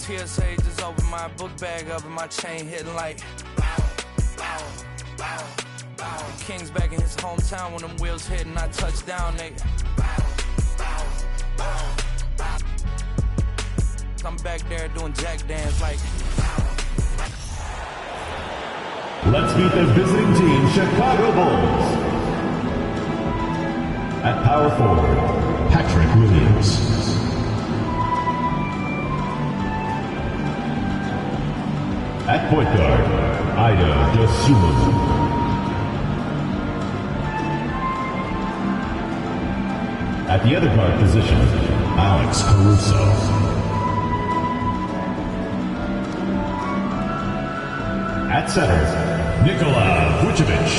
TSA just opened my book bag up and my chain hitting like bow, bow, bow, bow. King's back in his hometown when them wheels hit and I touch down, they bow, bow, bow, bow. I'm back there doing jack dance like bow. Let's meet the visiting team, Chicago Bulls. At power forward, Patrick Williams. At point guard, Ida Dosunmu. At the other guard position, Alex Caruso. At center, Nikola Vucevic.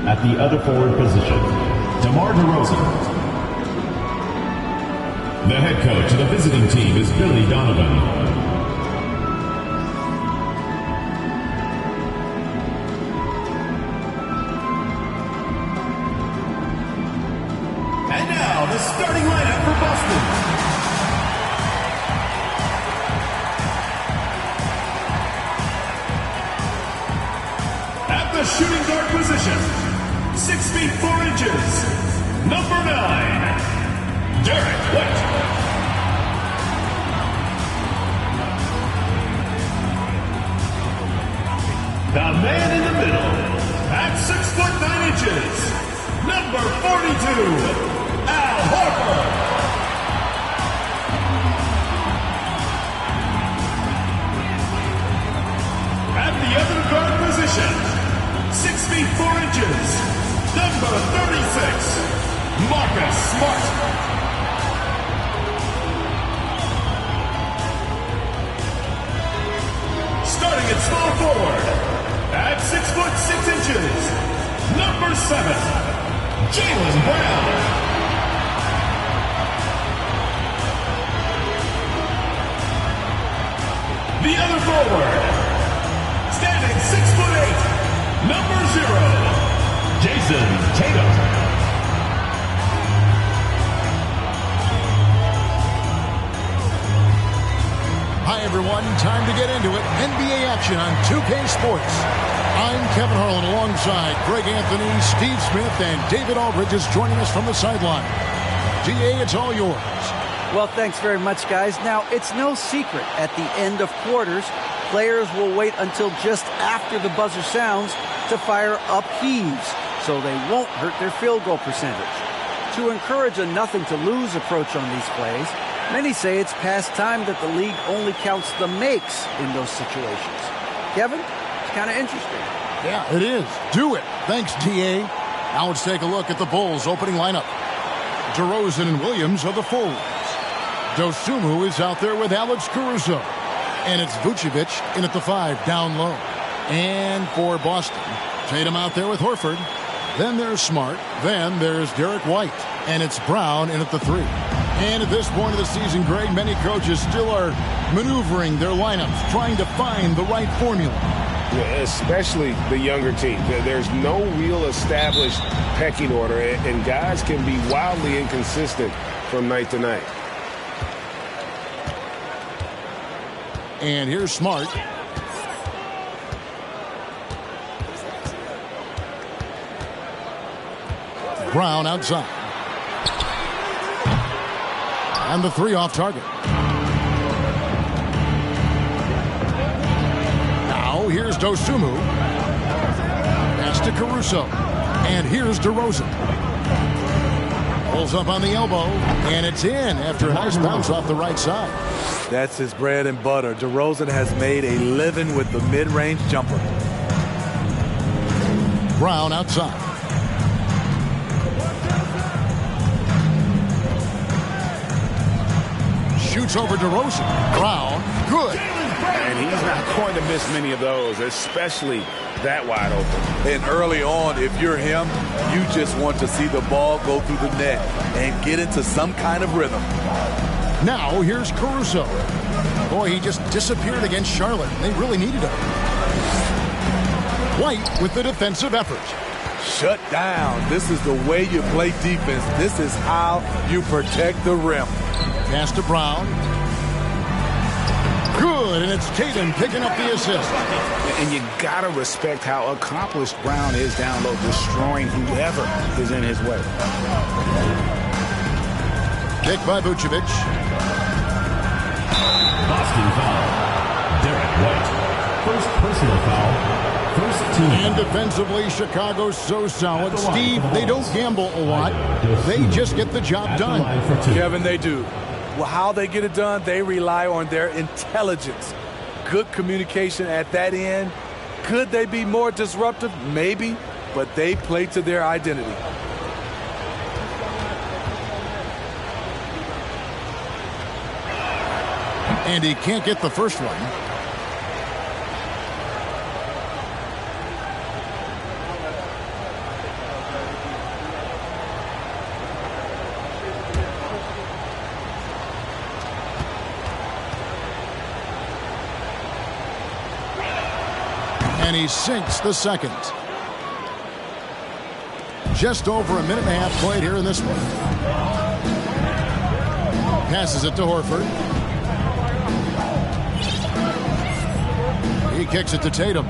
At the other forward position, DeMar DeRozan. The head coach of the visiting team is Billy Donovan. And now, the starting lineup for Boston. At the shooting guard position, 6 feet 4 inches, number 9, Derek White. The man in the middle, at 6 foot 9 inches, number 42, Al Horford. At the other guard position, 6 feet 4 inches, number 36, Marcus Smart. Starting at small forward, at 6 foot 6 inches, number 7, Jaylen Brown. The other forward, standing 6 foot 8, number 0, Jason Tatum. Hi, everyone. Time to get into it. NBA action on 2K Sports. I'm Kevin Harlan alongside Greg Anthony, Steve Smith, and David Aldridge is joining us from the sideline. DA, it's all yours. Well, thanks very much, guys. Now, it's no secret at the end of quarters, players will wait until just after the buzzer sounds to fire up heaves, so they won't hurt their field goal percentage. To encourage a nothing-to-lose approach on these plays, many say it's past time that the league only counts the makes in those situations. Kevin, it's kind of interesting. Yeah, it is. Do it. Thanks, DA. Now let's take a look at the Bulls' opening lineup. DeRozan and Williams are the forwards. Dosunmu is out there with Alex Caruso. And it's Vucevic in at the 5, down low. And for Boston, Tatum out there with Horford. Then there's Smart. Then there's Derek White. And it's Brown in at the 3. And at this point of the season, Greg, many coaches still are maneuvering their lineups, trying to find the right formula. Yeah, especially the younger team. There's no real established pecking order, and guys can be wildly inconsistent from night to night. And here's Smart. Brown outside. And the 3 off target. Now here's Dosunmu. Pass to Caruso. And here's DeRozan. Pulls up on the elbow. And it's in after a nice bounce off the right side. That's his bread and butter. DeRozan has made a living with the mid-range jumper. Brown outside. Shoots over DeRozan. Brown, good. And he's not going to miss many of those, especially that wide open. And early on, if you're him, you just want to see the ball go through the net and get into some kind of rhythm. Now here's Caruso. Boy, he just disappeared against Charlotte. They really needed him. White with the defensive effort. Shut down. This is the way you play defense. This is how you protect the rim. Pass to Brown. Good, and it's Tatum picking up the assist. And you got to respect how accomplished Brown is down low, destroying whoever is in his way. Kick by Vucevic. Boston foul. Derek White. First personal foul. First team. And defensively, Chicago's so solid. Steve, they don't gamble a lot. They just get the job done. Kevin, they do. Well, how they get it done, they rely on their intelligence. Good communication at that end. Could they be more disruptive? Maybe, but they play to their identity. And he can't get the first one. And he sinks the second. Just over a minute and a half played here in this one. Passes it to Horford. He kicks it to Tatum.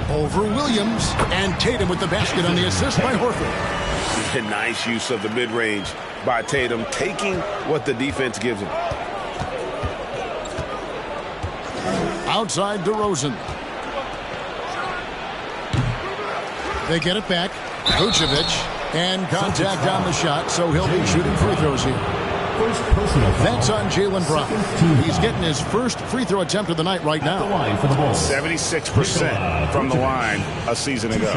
Over Williams. And Tatum with the basket on the assist by Horford. Nice use of the mid-range by Tatum, taking what the defense gives him. Outside DeRozan. They get it back. Vucevic. And contact on the shot, so he'll be shooting free throws here. That's on Jaylen Brown. He's getting his first free throw attempt of the night right now. 76% from the line a season ago.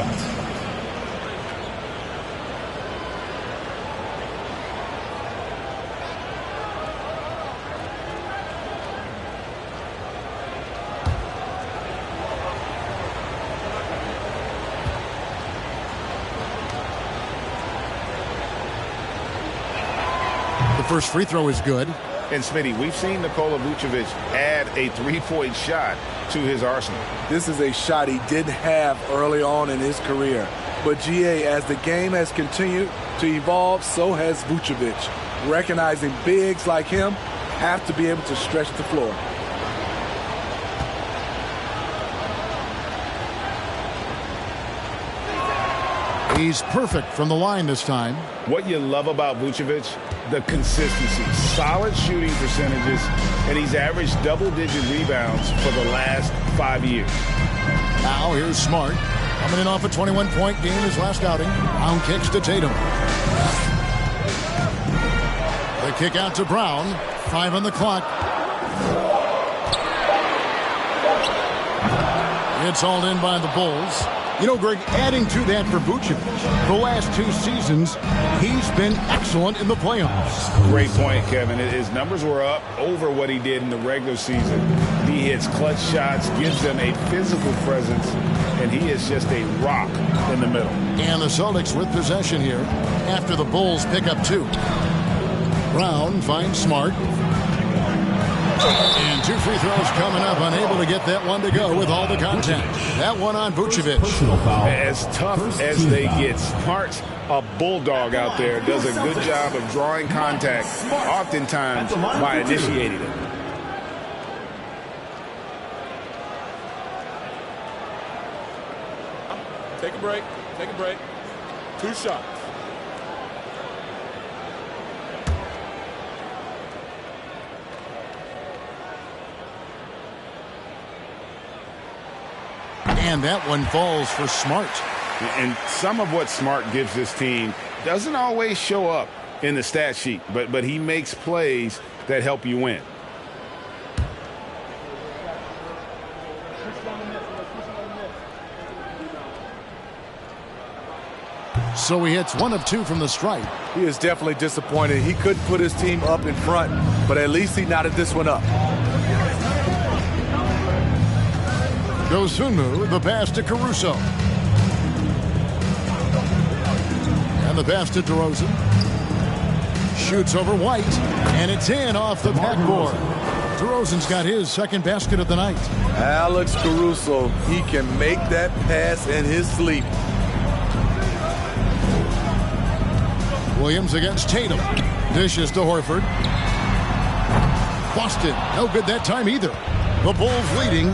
First free throw is good. And Smitty, we've seen Nikola Vucevic add a three-point shot to his arsenal. This is a shot he didn't have early on in his career. But GA, as the game has continued to evolve, so has Vucevic. Recognizing bigs like him have to be able to stretch the floor. He's perfect from the line this time. What you love about Vucevic, the consistency, solid shooting percentages, and he's averaged double-digit rebounds for the last 5 years. Now here's Smart. Coming in off a 21-point game his last outing. Brown kicks to Tatum. The kick out to Brown. 5 on the clock. It's hauled in by the Bulls. You know, Greg, adding to that for Vucevic, the last 2 seasons, he's been excellent in the playoffs. Great point, Kevin. His numbers were up over what he did in the regular season. He hits clutch shots, gives them a physical presence, and he is just a rock in the middle. And the Celtics with possession here after the Bulls pick up 2. Brown finds Smart. And 2 free throws coming up, unable to get that one to go with all the contact. That one on Vucevic. As tough as they get, Smart, a bulldog out there, does a good job of drawing contact, oftentimes by initiating it. Take a break. Take a break. 2 shots. And that one falls for Smart. And some of what Smart gives this team doesn't always show up in the stat sheet, but he makes plays that help you win. So he hits 1 of 2 from the stripe. He is definitely disappointed. He couldn't put his team up in front, but at least he knotted this one up. Dosunmu, the pass to Caruso. And the pass to DeRozan. Shoots over White, and it's in off the backboard. DeRozan's got his second basket of the night. Alex Caruso, he can make that pass in his sleep. Williams against Tatum. Dishes to Horford. Boston, no good that time either. The Bulls leading.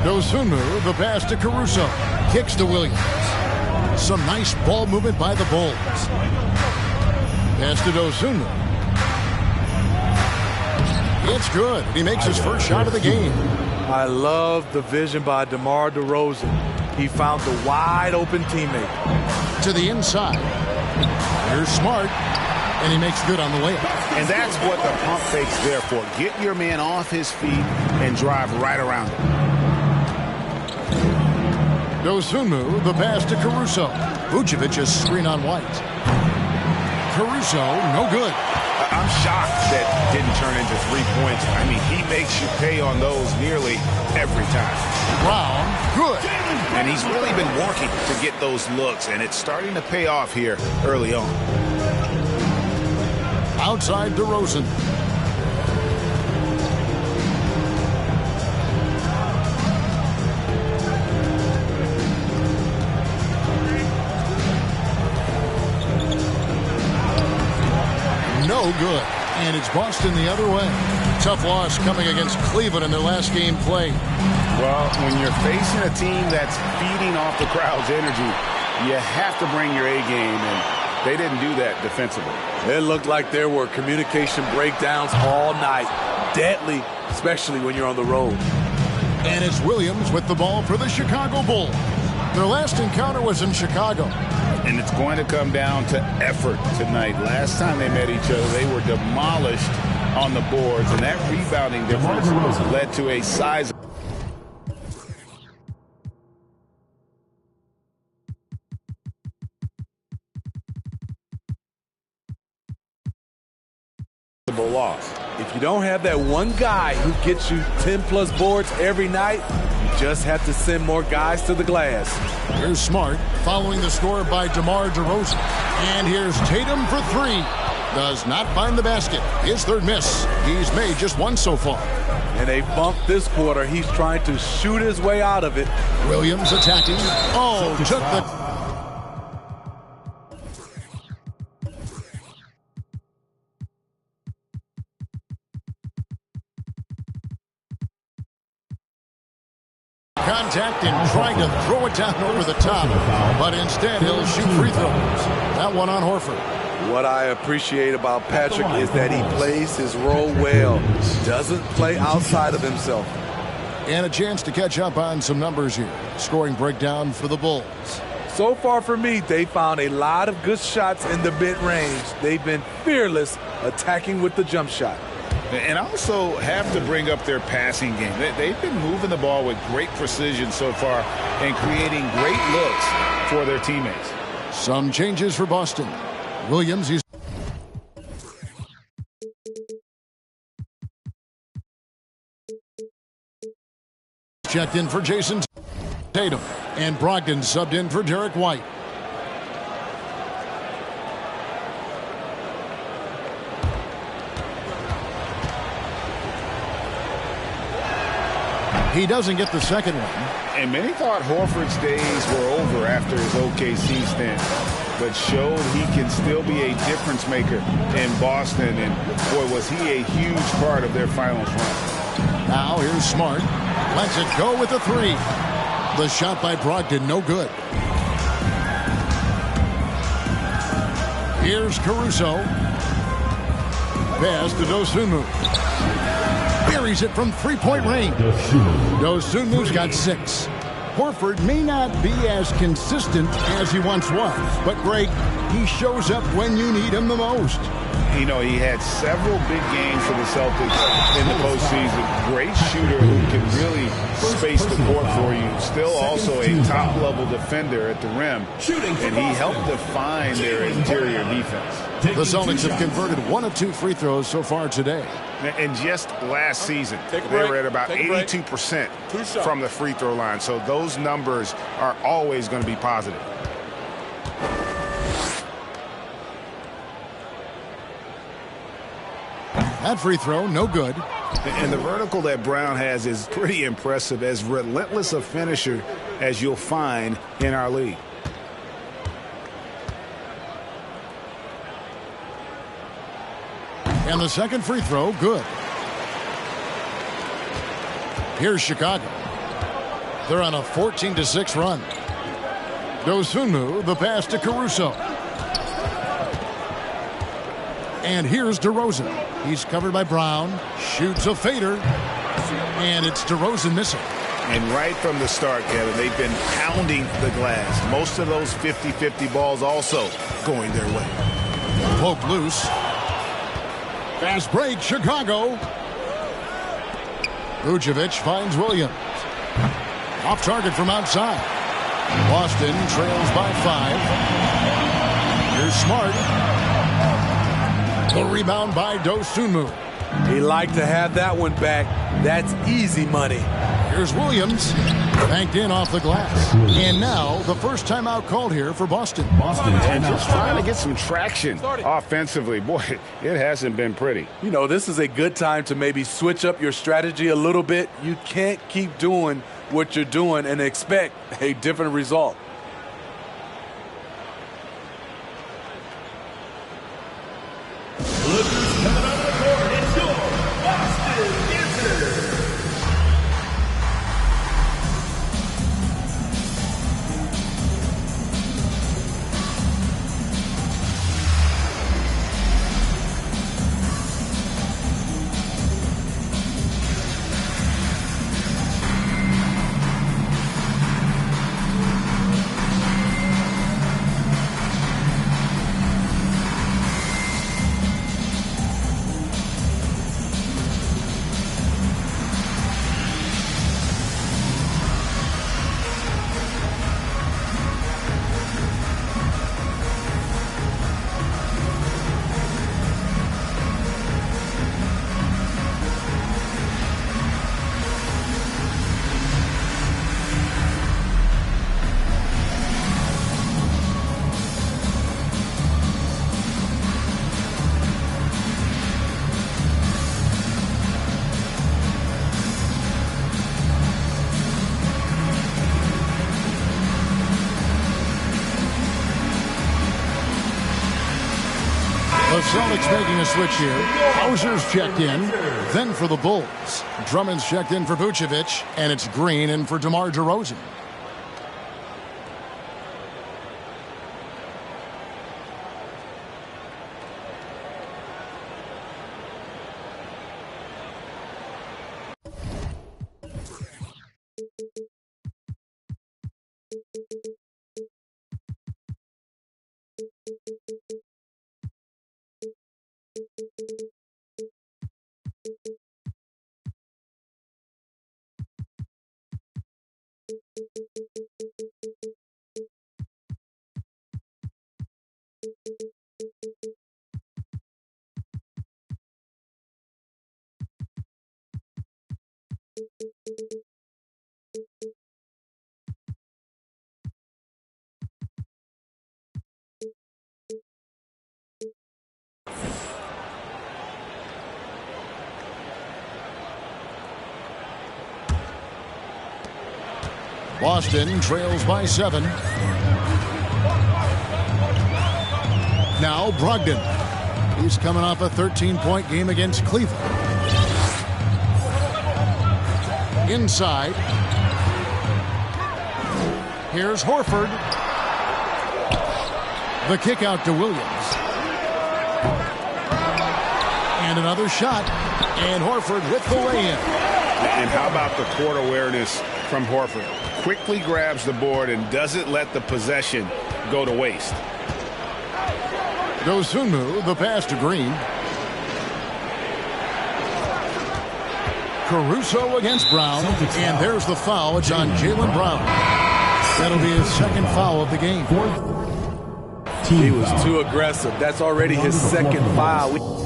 Dosunmu, the pass to Caruso. Kicks to Williams. Some nice ball movement by the Bulls. Pass to Dosunmu. It's good. He makes his first shot of the game. I love the vision by DeMar DeRozan. He found the wide open teammate. To the inside. Here's Smart. And he makes good on the layup. And that's what the pump fake's there for. Get your man off his feet and drive right around him. Dosunmu, the pass to Caruso. Vucevic is screen on White. Caruso, no good. I'm shocked that didn't turn into 3 points. I mean, he makes you pay on those nearly every time. Brown, good. And he's really been working to get those looks, and it's starting to pay off here early on. Outside DeRozan. No good. And it's Boston the other way. Tough loss coming against Cleveland in their last game played. Well, when you're facing a team that's feeding off the crowd's energy, you have to bring your A game, and they didn't do that defensively. It looked like there were communication breakdowns all night. Deadly, especially when you're on the road. And it's Williams with the ball for the Chicago Bulls. Their last encounter was in Chicago. And it's going to come down to effort tonight. Last time they met each other, they were demolished on the boards, and that rebounding difference led to a size. Loss. If you don't have that one guy who gets you 10+ boards every night, you just have to send more guys to the glass. Here's Smart following the score by DeMar DeRozan. And here's Tatum for three. Does not find the basket. His third miss. He's made just one so far. And they bumped this quarter. He's trying to shoot his way out of it. Williams attacking. Oh, took the... contact and trying to throw it down over the top, but instead he'll shoot free throws. That one on Horford. What I appreciate about Patrick is that he plays his role well, doesn't play outside of himself. And a chance to catch up on some numbers here. Scoring breakdown for the Bulls. So far for me, they found a lot of good shots in the mid-range. They've been fearless attacking with the jump shot. And also have to bring up their passing game. They've been moving the ball with great precision so far and creating great looks for their teammates. Some changes for Boston. Williams, he's checked in for Jason Tatum, and Brogdon subbed in for Derek White. He doesn't get the second one. And many thought Horford's days were over after his OKC stint, but showed he can still be a difference maker in Boston. And boy, was he a huge part of their finals run. Now here's Smart. Lets it go with a three. The shot by Brogdon, no good. Here's Caruso. Pass to Dosunmu. Buries it from three-point range. Dosunmu's got 6. Horford may not be as consistent as he once was, but Greg, he shows up when you need him the most. You know, he had several big games for the Celtics in the postseason. Great shooter who can really space the court for you. Still also a top-level defender at the rim. And he helped define their interior defense. The Celtics have converted 1 of 2 free throws so far today. And just last season, they were at about 82% from the free throw line. So those numbers are always going to be positive. That free throw, no good. And the vertical that Brown has is pretty impressive, as relentless a finisher as you'll find in our league. And the second free throw, good. Here's Chicago. They're on a 14-6 run. Dosunmu, the pass to Caruso. And here's DeRozan. He's covered by Brown. Shoots a fader. And it's DeRozan missing. And right from the start, Kevin, they've been pounding the glass. Most of those 50-50 balls also going their way. Poke loose. Fast break, Chicago. Vucevic finds Williams. Off target from outside. Boston trails by 5. Here's Smart. The rebound by Dosunmu. He liked to have that one back. That's easy money. Here's Williams. Banked in off the glass. And now the first timeout called here for Boston. And just trying to get some traction offensively. Boy, it hasn't been pretty. You know, this is a good time to maybe switch up your strategy a little bit. You can't keep doing what you're doing and expect a different result. The Celtics making a switch here. Hauser's checked in. Then for the Bulls, Drummond's checked in for Vucevic, and it's Green in for DeMar DeRozan. Boston trails by 7. Now Brogdon. He's coming off a 13-point game against Cleveland. Inside. Here's Horford. The kick out to Williams. And another shot. And Horford with the lay-in. And how about the court awareness from Horford? Quickly grabs the board and doesn't let the possession go to waste. Dosunmu, the pass to Green. Caruso against Brown. And there's the foul. It's on Jaylen Brown. That'll be his second foul of the game. He was too aggressive. That's already his second foul.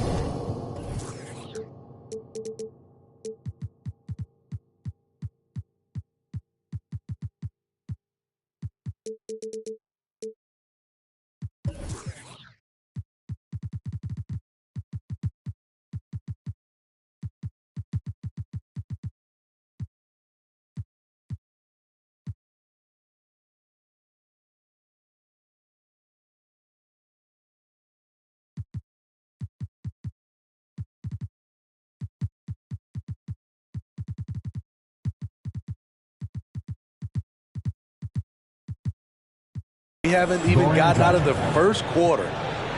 We haven't even gotten out of the first quarter.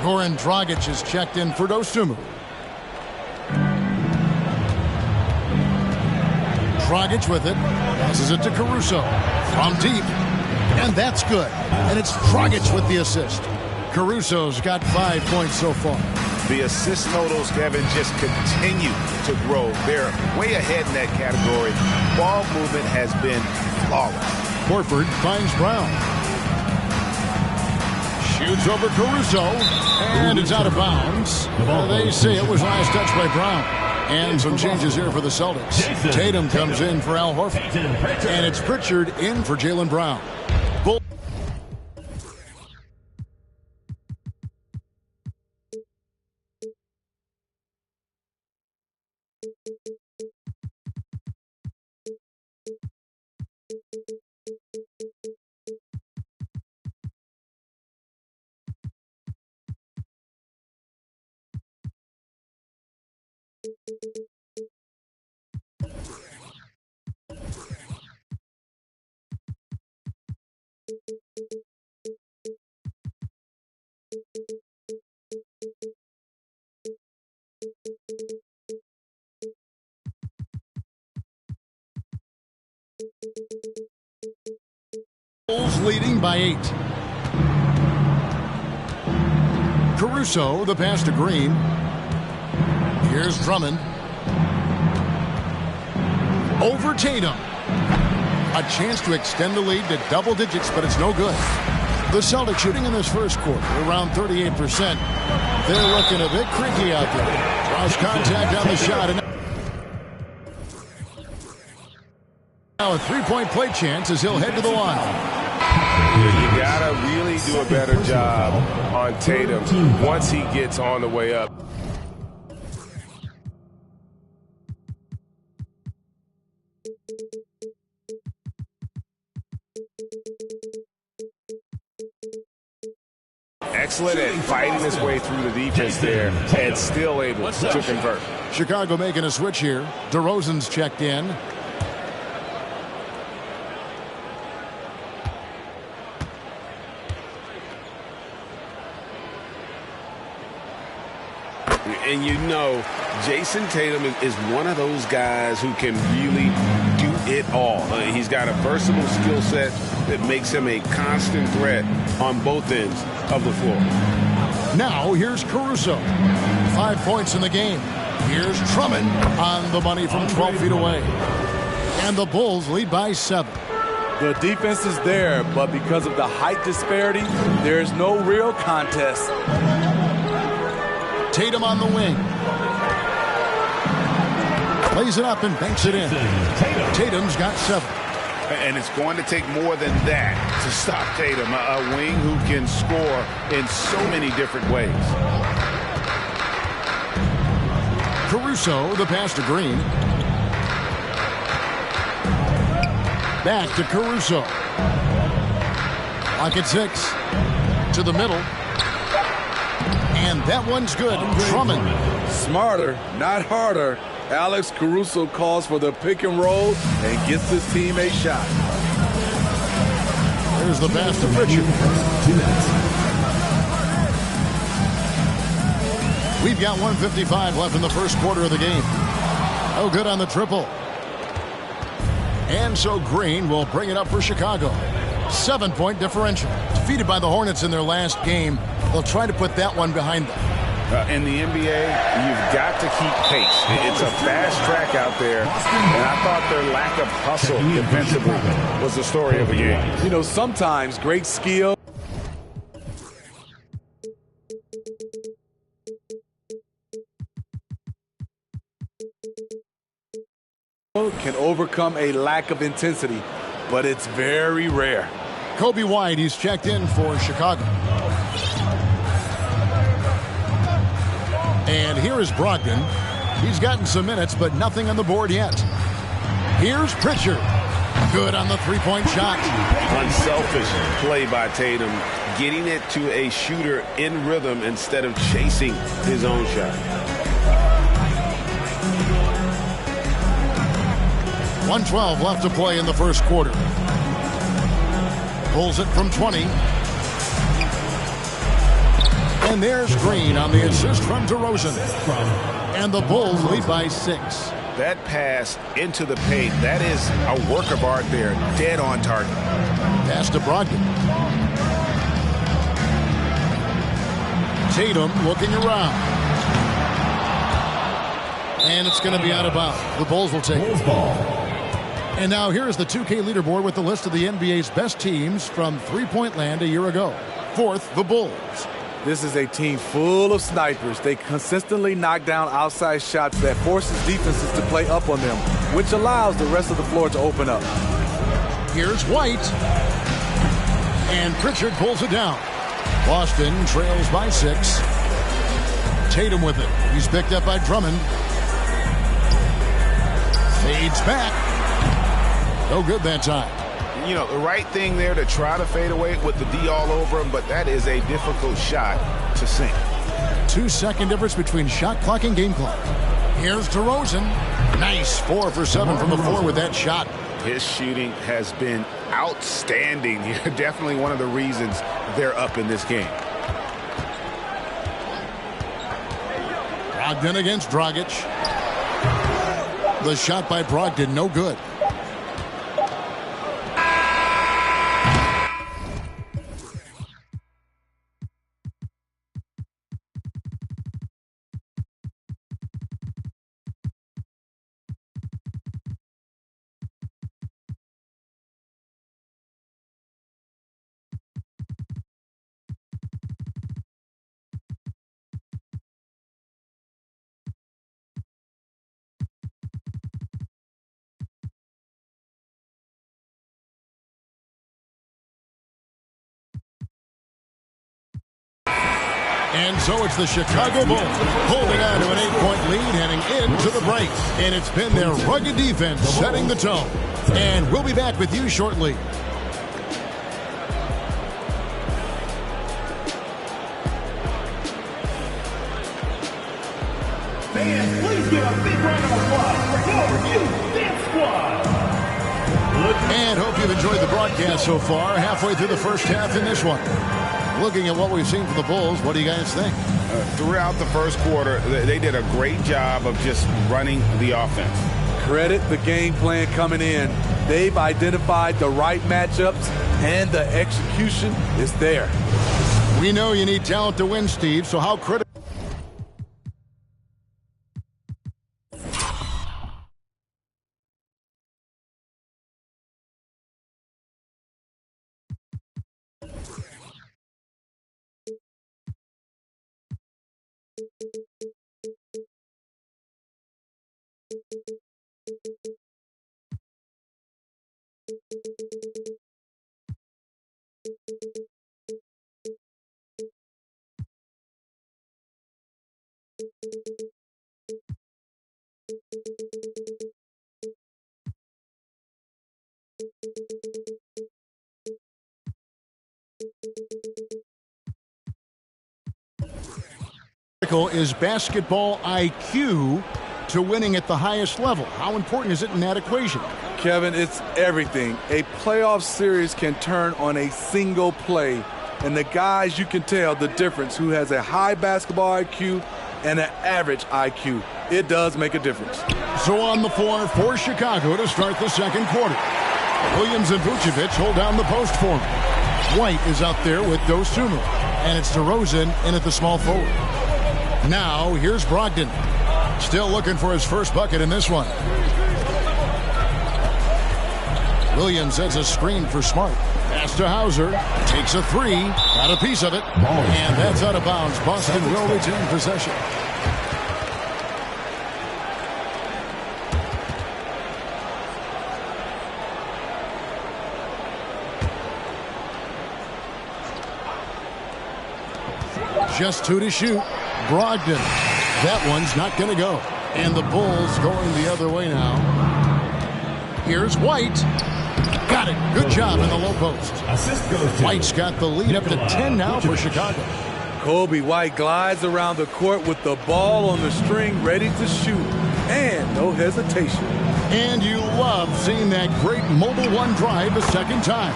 Goran Dragic is checked in for Dosunmu. Dragic with it. Passes it to Caruso. From deep. And that's good. And it's Dragic with the assist. Caruso's got 5 points so far. The assist totals, Kevin, just continue to grow. They're way ahead in that category. Ball movement has been flawless. Horford finds Brown. Shoots over Caruso. And it's out of bounds. They say it was last touch by Brown. And some changes here for the Celtics. Tatum comes in for Al Horford. And it's Pritchard in for Jaylen Brown. Bulls leading by 8. Caruso, the pass to Green. Here's Drummond. Over Tatum. A chance to extend the lead to double digits, but it's no good. The Celtics shooting in this first quarter around 38%. They're looking a bit creaky out there. Draws contact on the shot. And now a three-point play chance as he'll head to the line. You gotta really do a better job on Tatum once he gets on the way up. Excellent at fighting his way through the defense there and still able to convert. Chicago making a switch here. DeRozan's checked in. And you know, Jason Tatum is one of those guys who can really do it all. He's got a versatile skill set that makes him a constant threat on both ends of the floor. Now here's Caruso. 5 points in the game. Here's Drummond on the money from 12 feet away. And the Bulls lead by 7. The defense is there, but because of the height disparity, there's no real contest. Tatum on the wing. Plays it up and banks it in. Tatum's got 7. And it's going to take more than that to stop Tatum, a wing who can score in so many different ways. Caruso, the pass to Green. Back to Caruso. Lock at 6. To the middle. And that one's good. Drummond. Smarter, not harder. Alex Caruso calls for the pick and roll and gets his team a shot. There's the pass to Pritchard. We've got 1:55 left in the first quarter of the game. Oh, good on the triple. And so Green will bring it up for Chicago. 7-point differential. Defeated by the Hornets in their last game. They'll try to put that one behind them. In the NBA, you've got to keep pace. It's a fast track out there, and I thought their lack of hustle defensively was the story of the game. You know, sometimes great skill can overcome a lack of intensity, but it's very rare. Kobe White, he's checked in for Chicago. And here is Brogdon. He's gotten some minutes, but nothing on the board yet. Here's Pritchard. Good on the three-point shot. Unselfish play by Tatum, getting it to a shooter in rhythm instead of chasing his own shot. 1:12 left to play in the first quarter. Pulls it from 20. And there's Green on the assist from DeRozan. And the Bulls lead by 6. That pass into the paint, that is a work of art there. Dead on target. Pass to Brogdon. Tatum looking around. And it's going to be out of bounds. The Bulls will take it. And now here's the 2K leaderboard with the list of the NBA's best teams from three-point land a year ago. 4th, the Bulls. This is a team full of snipers. They consistently knock down outside shots that forces defenses to play up on them, which allows the rest of the floor to open up. Here's White. And Pritchard pulls it down. Boston trails by 6. Tatum with it. He's picked up by Drummond. Fades back. No good that time. You know, the right thing there to try to fade away with the D all over him, but that is a difficult shot to sink. 2-second difference between shot clock and game clock. Here's DeRozan. Nice 4 for 7 from the floor with that shot. His shooting has been outstanding. Definitely one of the reasons they're up in this game. Brogdon against Dragic. The shot by Brogdon, no good. And so it's the Chicago Bulls holding on to an 8-point lead heading into the break. And it's been their rugged defense setting the tone. And we'll be back with you shortly. Fans, please give a big round of applause for your Dance Squad. And hope you've enjoyed the broadcast so far. Halfway through the first half in this one. Looking at what we've seen from the Bulls, what do you guys think? Throughout the first quarter, they did a great job of just running the offense. Credit the game plan coming in. They've identified the right matchups, and the execution is there. We know you need talent to win, Steve, so how critical? Is basketball IQ to winning at the highest level? How important is it in that equation? Kevin, it's everything. A playoff series can turn on a single play, and the guys, you can tell the difference who has a high basketball IQ and an average IQ. It does make a difference. So on the floor for Chicago to start the second quarter. Williams and Vucevic hold down the post for him. White is out there with Dosunmu, and it's DeRozan in at the small forward. Now, here's Brogdon. Still looking for his first bucket in this one. Williams sets a screen for Smart. Pass to Hauser. Takes a 3. Got a piece of it. And that's out of bounds. Boston will retain possession. Just 2 to shoot. Brogdon. That one's not going to go. And the Bulls going the other way now. Here's White. Got it. Good job in the low post. White's got the lead up to 10 now for Chicago. Kobe White glides around the court with the ball on the string ready to shoot. And no hesitation. And you love seeing that great mobile one drive a second time.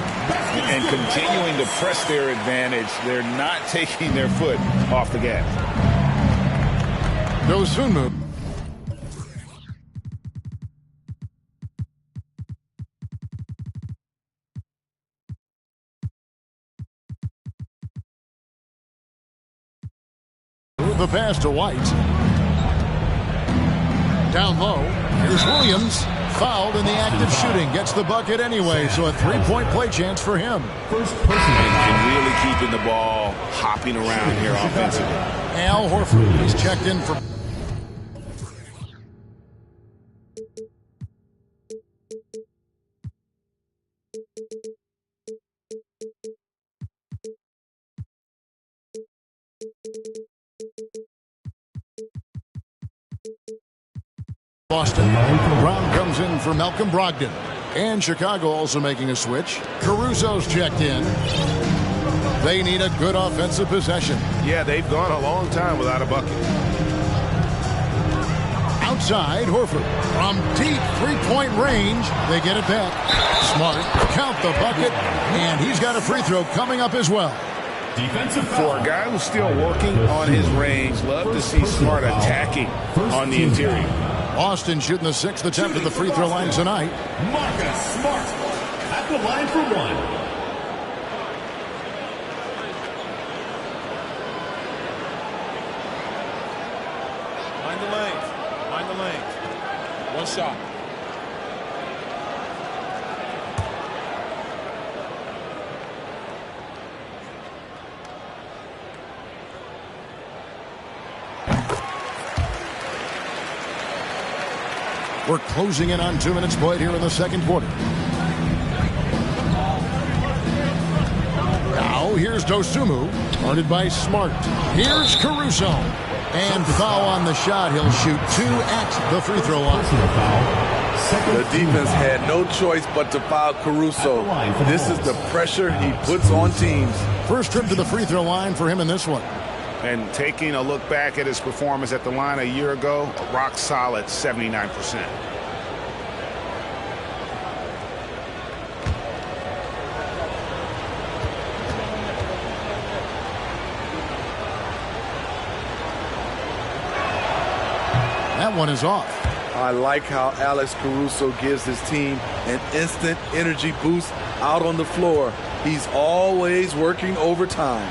and continuing to press their advantage. They're not taking their foot off the gas. Dosunmu. The pass to White. Down low. Here's Williams. Fouled in the act of shooting. Gets the bucket anyway, so a three-point play chance for him. And really keeping the ball hopping around here offensively. Al Horford. He's checked in for... Boston. Brown comes in for Malcolm Brogdon. And Chicago also making a switch. Caruso's checked in. They need a good offensive possession. Yeah, they've gone a long time without a bucket. Outside, Horford. From deep three-point range, they get it back. Smart. Count the bucket. And he's got a free throw coming up as well. For a guy who's still working on his range, love to see Smart attacking on the interior. Boston shooting the sixth attempt at the free throw line tonight. Marcus Smart at the line for one. Mind the lane. Mind the lane. One shot. We're closing in on 2 minutes played here in the second quarter. Now here's Dosunmu, guarded by Smart. Here's Caruso. And foul on the shot. He'll shoot 2 at the free throw line. The defense had no choice but to foul Caruso. This is the pressure he puts on teams. First trip to the free throw line for him in this one. And taking a look back at his performance at the line a year ago, a rock solid 79%. That one is off. I like how Alex Caruso gives his team an instant energy boost out on the floor. He's always working overtime.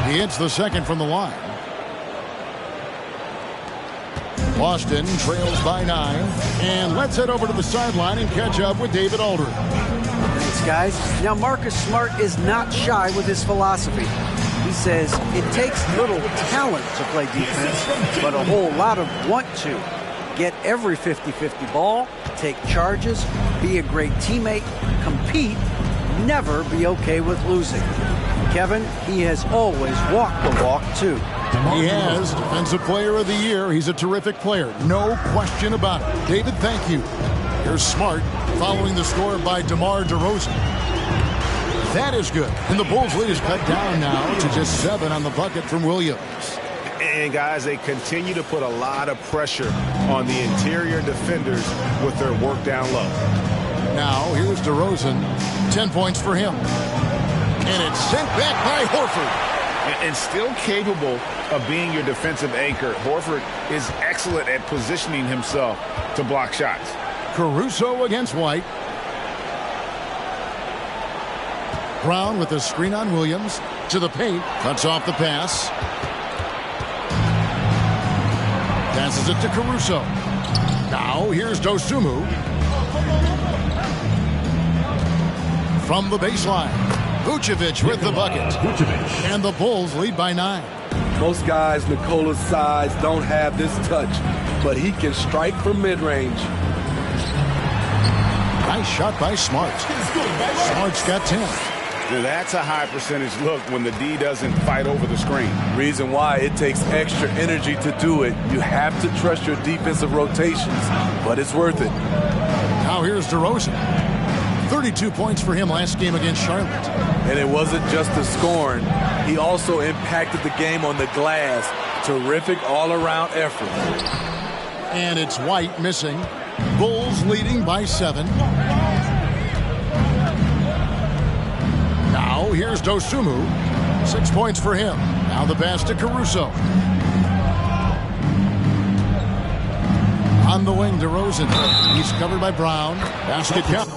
He hits the second from the line. Boston trails by 9. And let's head over to the sideline and catch up with David Aldridge. Thanks, guys. Now, Marcus Smart is not shy with his philosophy. He says it takes little talent to play defense, but a whole lot of want to. Get every 50-50 ball, take charges, be a great teammate, compete, never be okay with losing. Kevin, he has always walked the walk, too. He has Defensive Player of the Year. He's a terrific player. No question about it. David, thank you. Here's Smart following the score by DeMar DeRozan. That is good. And the Bulls' lead is cut down now to just 7 on the bucket from Williams. And, guys, they continue to put a lot of pressure on the interior defenders with their work down low. Now, here's DeRozan. 10 points for him. And it's sent back by Horford. And still capable of being your defensive anchor, Horford is excellent at positioning himself to block shots. Caruso against White. Brown with the screen on Williams. To the paint. Cuts off the pass. Passes it to Caruso. Now here's Dosunmu. From the baseline. Vucevic with the bucket. And the Bulls lead by 9. Most guys Nikola's size don't have this touch, but he can strike from mid-range. Nice shot by Smart. Smart's got 10. That's a high percentage look when the D doesn't fight over the screen. Reason why it takes extra energy to do it. You have to trust your defensive rotations, but it's worth it. Now here's DeRozan. 32 points for him last game against Charlotte. And it wasn't just the scoring. He also impacted the game on the glass. Terrific all-around effort. And it's White missing. Bulls leading by 7. Now here's Dosunmu. 6 points for him. Now the pass to Caruso. On the wing, DeRozan. He's covered by Brown. Basket count.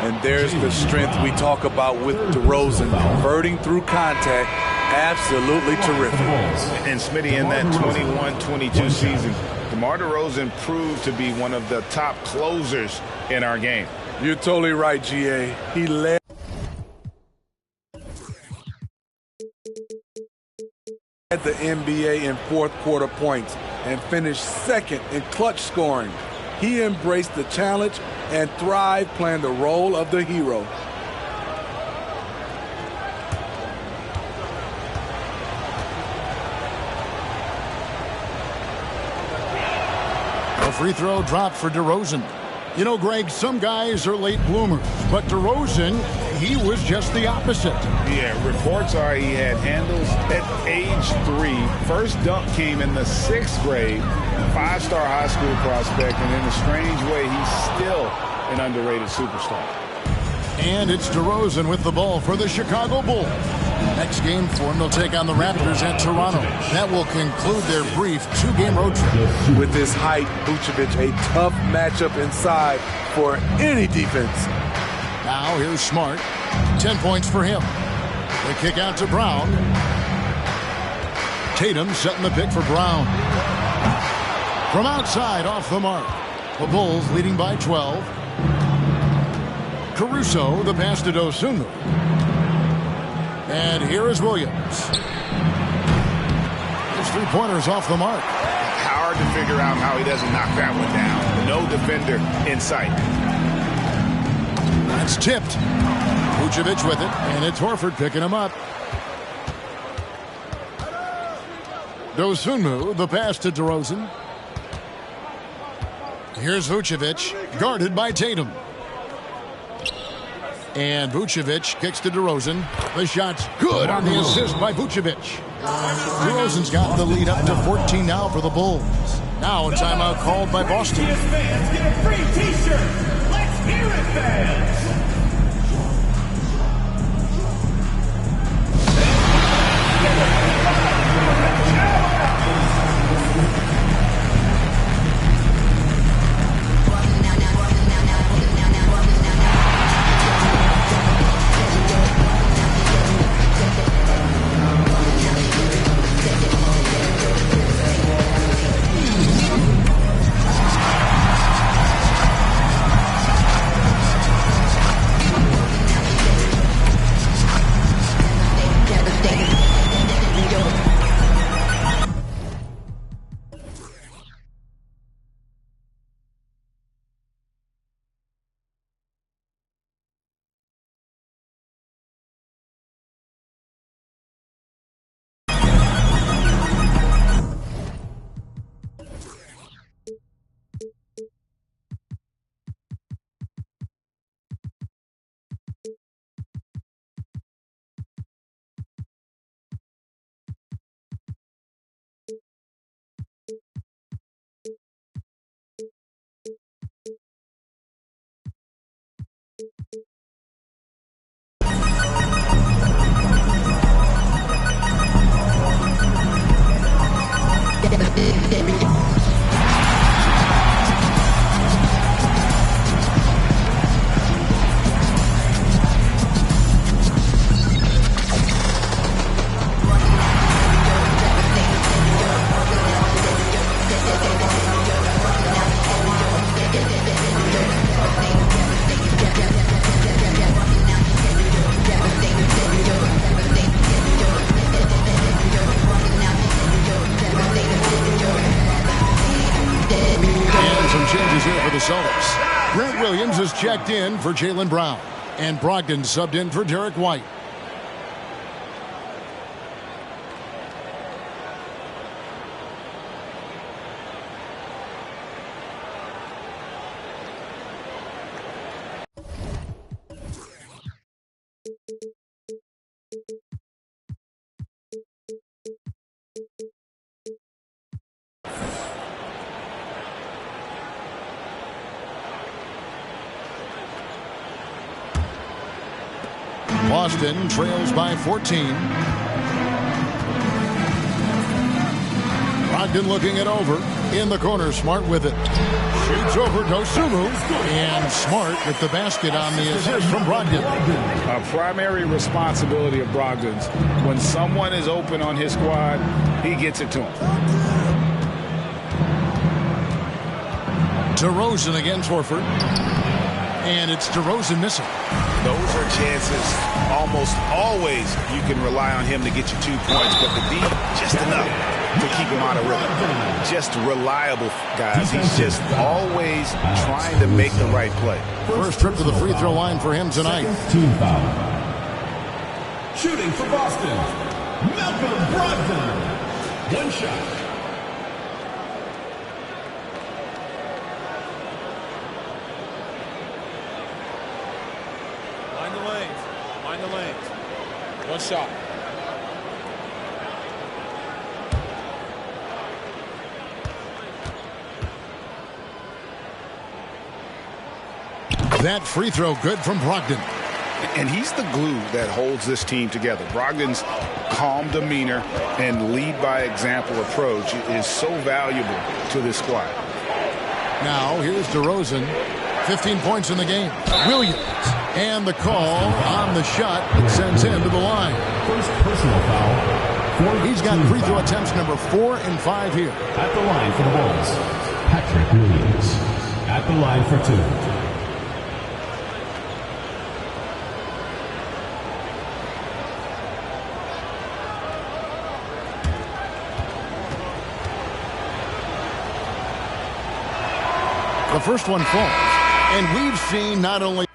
And there's the strength we talk about with DeRozan, converting through contact. Absolutely terrific. And Smitty, in that 21-22 season, DeMar DeRozan proved to be one of the top closers in our game. You're totally right, GA. He led the NBA in fourth quarter points and finished second in clutch scoring. He embraced the challenge and thrived playing the role of the hero. A free throw dropped for DeRozan. You know, Greg, some guys are late bloomers, but DeRozan, he was just the opposite. Yeah, reports are he had handles at age 3. First dunk came in the 6th grade. 5-star high school prospect, and in a strange way, he's still an underrated superstar. And it's DeRozan with the ball for the Chicago Bulls. Next game for him, they'll take on the Raptors at Toronto. That will conclude their brief 2-game road trip. With his height, Vucevic, a tough matchup inside for any defense. Now here's Smart. 10 points for him. The kick out to Brown. Tatum setting the pick for Brown. From outside, off the mark. The Bulls leading by 12. Caruso, the pass to Dosunmu. And here is Williams. His 3-pointers off the mark. Hard to figure out how he doesn't knock that one down. No defender in sight. That's tipped. Vucevic with it, and it's Horford picking him up. Dosunmu, the pass to DeRozan. Here's Vucevic, guarded by Tatum. And Vucevic kicks to DeRozan. The shot's good on the assist by Vucevic. DeRozan's got the lead up to 14 now for the Bulls. Now a timeout called by Boston. Fans get a free t-shirt. Let's hear it, fans. Celtics. Grant Williams is checked in for Jaylen Brown. And Brogdon subbed in for Derek White. Boston trails by 14. Brogdon looking it over. In the corner, Smart with it. Shoots over Dosunmu. And Smart with the basket on the assist from Brogdon. A primary responsibility of Brogdon's. When someone is open on his squad, he gets it to him. DeRozan against Horford. And it's DeRozan missing. Those are chances almost always you can rely on him to get you 2 points, but the D, just enough to keep him out of rhythm. Just reliable, guys. He's just always trying to make the right play. First trip to the free throw line for him tonight. Team foul. Shooting for Boston, Malcolm Brogdon. One shot. Mind the lanes. Mind the lanes. One shot. That free throw good from Brogdon. And he's the glue that holds this team together. Brogdon's calm demeanor and lead by example approach is so valuable to this squad. Now here's DeRozan. 15 points in the game. Williams. And the call on the shot that sends him to the line. First personal foul. He's got free throw attempts number 4 and 5 here. At the line for the Bulls, Patrick Williams. At the line for 2. The first one falls. And we've seen not only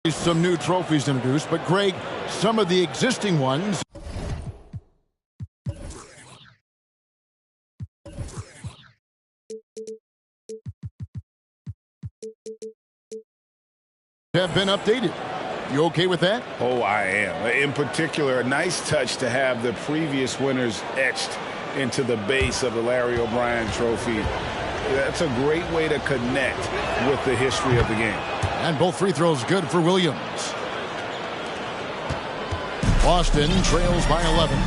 Some new trophies introduced, but Greg, some of the existing ones have been updated. You okay with that? Oh, I am. In particular, a nice touch to have the previous winners etched into the base of the Larry O'Brien trophy. That's a great way to connect with the history of the game. And both free throws good for Williams. Boston trails by 11.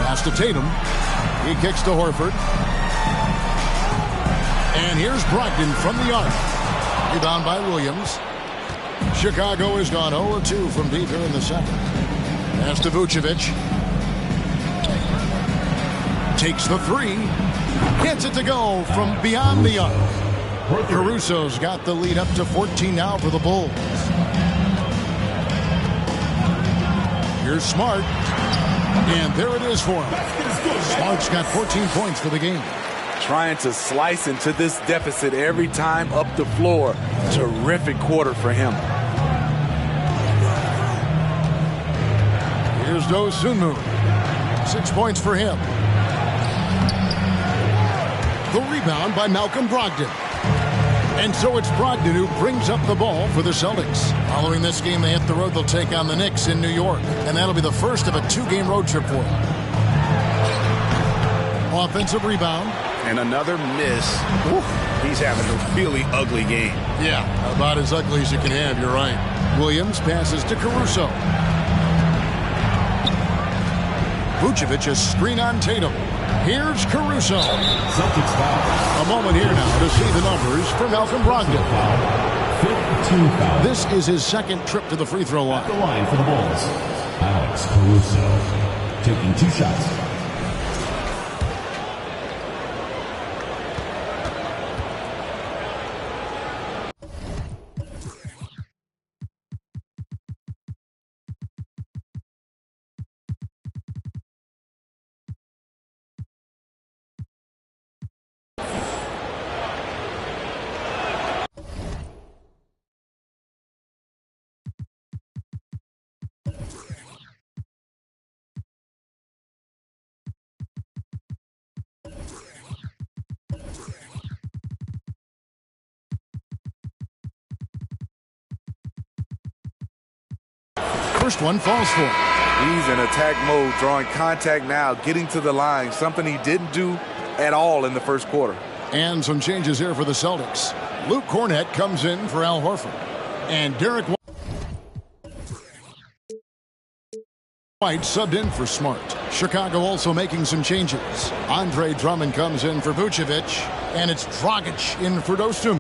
Pass to Tatum. He kicks to Horford. And here's Brogdon from the arc. Rebound by Williams. Chicago has gone 0-2 from deep here in the second. Pass to Vucevic. Takes the three. Gets it to go from beyond the arc. Caruso's got the lead up to 14 now for the Bulls. Here's Smart. And there it is for him. Smart's got 14 points for the game. Trying to slice into this deficit every time up the floor. Terrific quarter for him. Here's Dosunmu. 6 points for him. The rebound by Malcolm Brogdon. And so it's Brogdon who brings up the ball for the Celtics. Following this game, they hit the road. They'll take on the Knicks in New York. And that'll be the first of a 2-game road trip for them. Offensive rebound. And another miss. He's having a really ugly game. Yeah, about as ugly as you can have, you're right. Williams passes to Caruso. Vucevic a screen on Tatum. Here's Caruso. Celtics foul. A moment here now to see the numbers for Malcolm Brogdon. 15 foul. This is his second trip to the free throw line. The line for the Bulls. Alex Caruso taking 2 shots. First one falls for him. He's in attack mode, drawing contact now, getting to the line, something he didn't do at all in the first quarter. And some changes here for the Celtics. Luke Cornett comes in for Al Horford. And Derek White subbed in for Smart. Chicago also making some changes. Andre Drummond comes in for Vucevic. And it's Dragic in for Dosunmu.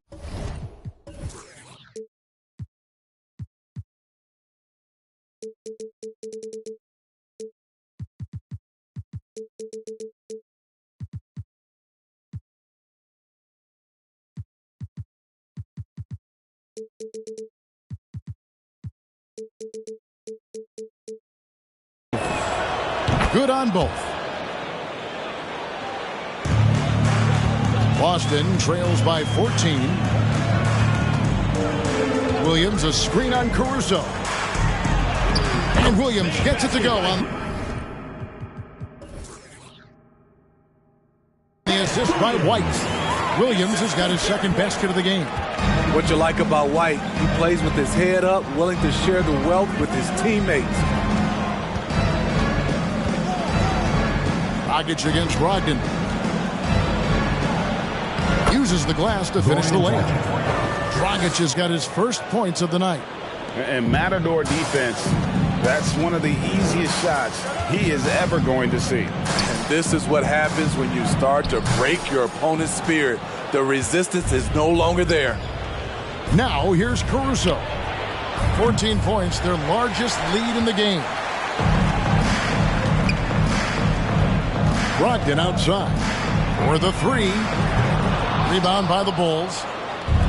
Good on both. Boston trails by 14. Williams a screen on Caruso. And Williams gets it to go on the assist by White. Williams has got his second basket of the game. What you like about White, he plays with his head up, willing to share the wealth with his teammates. Dragic against Brogdon. Uses the glass to finish the layup. Dragic has got his first points of the night. And Matador defense, that's one of the easiest shots he is ever going to see. And this is what happens when you start to break your opponent's spirit. The resistance is no longer there. Now here's Caruso. 14 points, their largest lead in the game. Brogdon outside for the three. Rebound by the Bulls.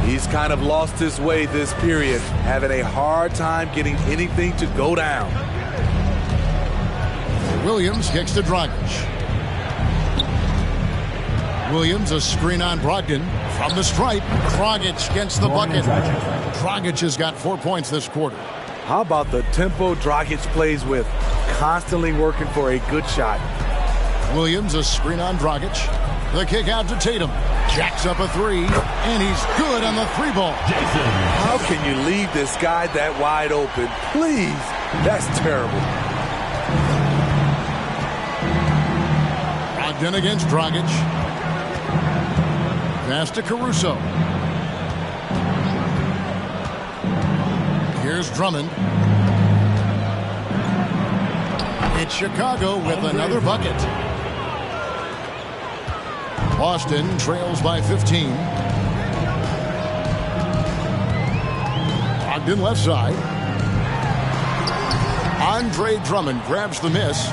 He's kind of lost his way this period, having a hard time getting anything to go down. Williams kicks to Dragic. Williams, a screen on Brogdon. From the stripe, Dragic gets the bucket. Dragic has got 4 points this quarter. How about the tempo Dragic plays with? Constantly working for a good shot. Williams, a screen on Dragic. The kick out to Tatum. Jacks up a three, and he's good on the three ball. How can you leave this guy that wide open? Please. That's terrible. Brogdon against Dragic. Pass to Caruso. Here's Drummond. It's Chicago with another bucket. Boston trails by 15. Brogdon left side. Andre Drummond grabs the miss.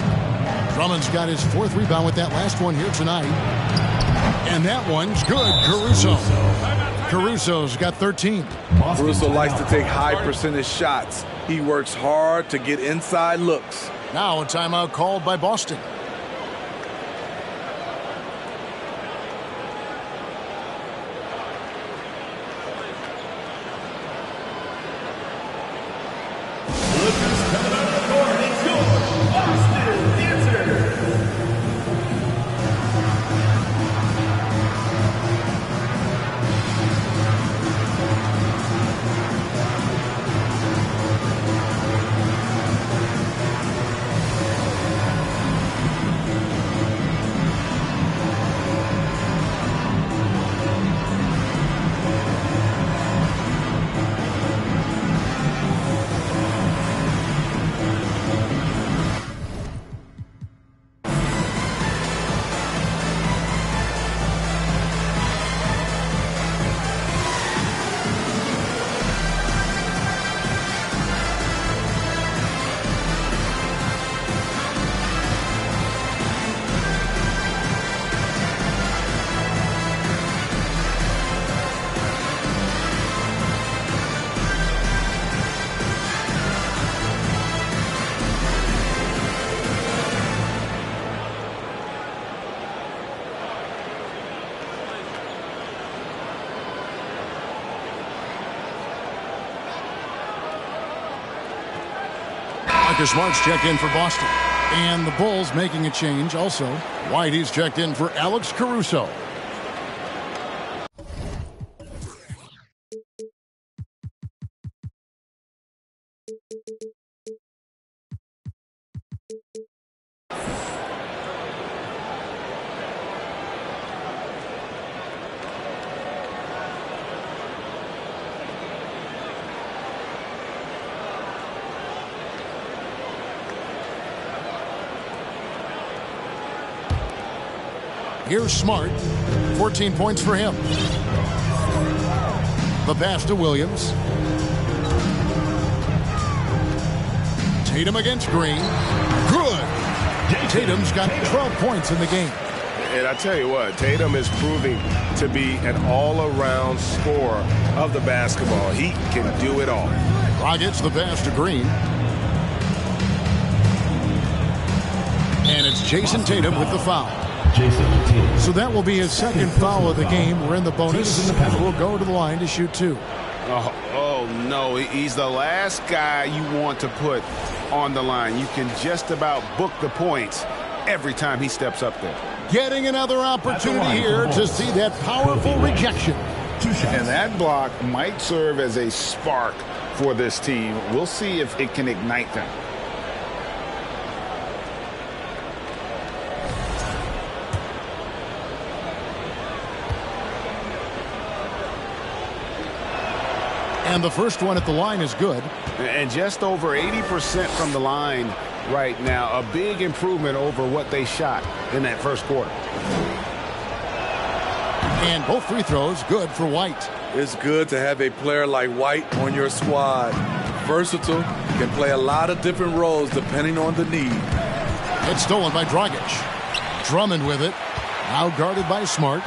Drummond's got his 4th rebound with that last one here tonight. And that one's good. Caruso's got 13. Caruso likes to take high percentage shots. He works hard to get inside looks. Now a timeout called by Boston. Marcus Smart's checked in for Boston. And the Bulls making a change also. Whitey's checked in for Alex Caruso. Here's Smart. 14 points for him. The pass to Williams. Tatum against Green. Good. Tatum's got 12 points in the game. And I tell you what, Tatum is proving to be an all-around scorer of the basketball. He can do it all. Dragic the pass to Green. And it's Jason Tatum with the foul. So that will be his second foul of the game. We're in the bonus. We'll go to the line to shoot 2. Oh, no. He's the last guy you want to put on the line. You can just about book the points every time he steps up there. Getting another opportunity here to see that powerful rejection. And that block might serve as a spark for this team. We'll see if it can ignite them. And the first one at the line is good. And just over 80% from the line right now. A big improvement over what they shot in that first quarter. And both free throws good for White. It's good to have a player like White on your squad. Versatile, can play a lot of different roles depending on the need. It's stolen by Dragic. Drummond with it. Now guarded by Smart.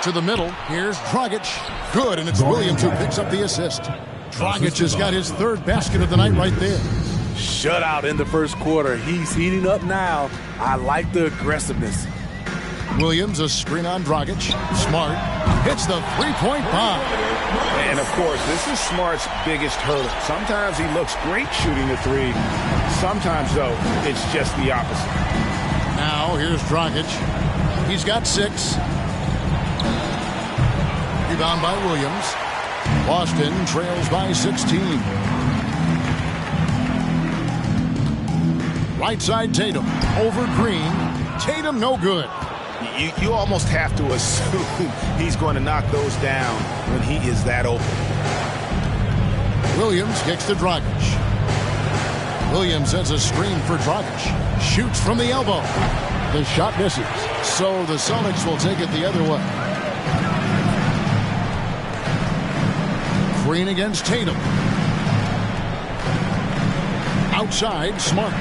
To the middle. Here's Dragic. Good, and it's Williams who picks up the assist. Dragic has got his 3rd basket of the night right there. Shutout in the first quarter. He's heating up now. I like the aggressiveness. Williams, a screen on Dragic. Smart hits the three-point bomb. And, of course, this is Smart's biggest hurdle. Sometimes he looks great shooting the three. Sometimes, though, it's just the opposite. Now, here's Dragic. He's got 6. Rebound by Williams. Boston trails by 16. Right side Tatum. Over Green. Tatum no good. You almost have to assume he's going to knock those down when he is that open. Williams kicks to Dragic. Williams sends a screen for Dragic. Shoots from the elbow. The shot misses. So the Celtics will take it the other way. Green against Tatum. Outside, Smart.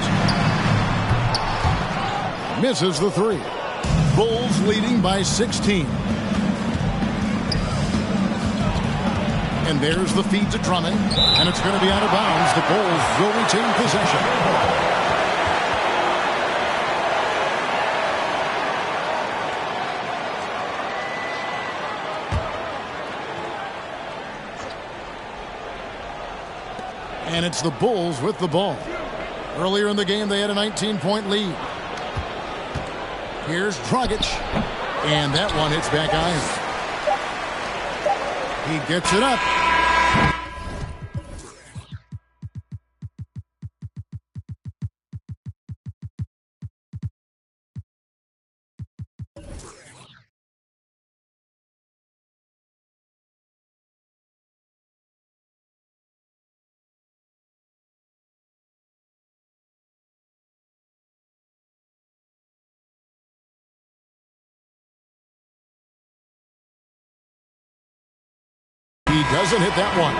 Misses the three. Bulls leading by 16. And there's the feed to Drummond. And it's going to be out of bounds. The Bulls will retain possession. And it's the Bulls with the ball. Earlier in the game, they had a 19-point lead. Here's Dragic. And that one hits back iron. He gets it up. He doesn't hit that one.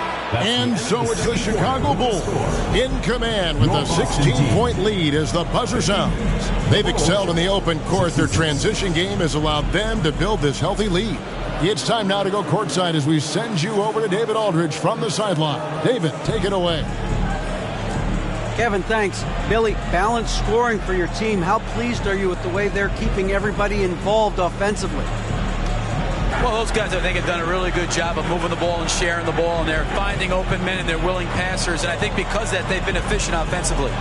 And so it's the Chicago Bulls in command with a 16-point lead as the buzzer sounds. They've excelled in the open court. Their transition game has allowed them to build this healthy lead. It's time now to go courtside as we send you over to David Aldridge from the sideline. David, take it away. Kevin, thanks. Billy, balanced scoring for your team. How pleased are you with the way they're keeping everybody involved offensively? Well, those guys, I think, have done a really good job of moving the ball and sharing the ball, and they're finding open men and they're willing passers, and I think because of that, they've been efficient offensively.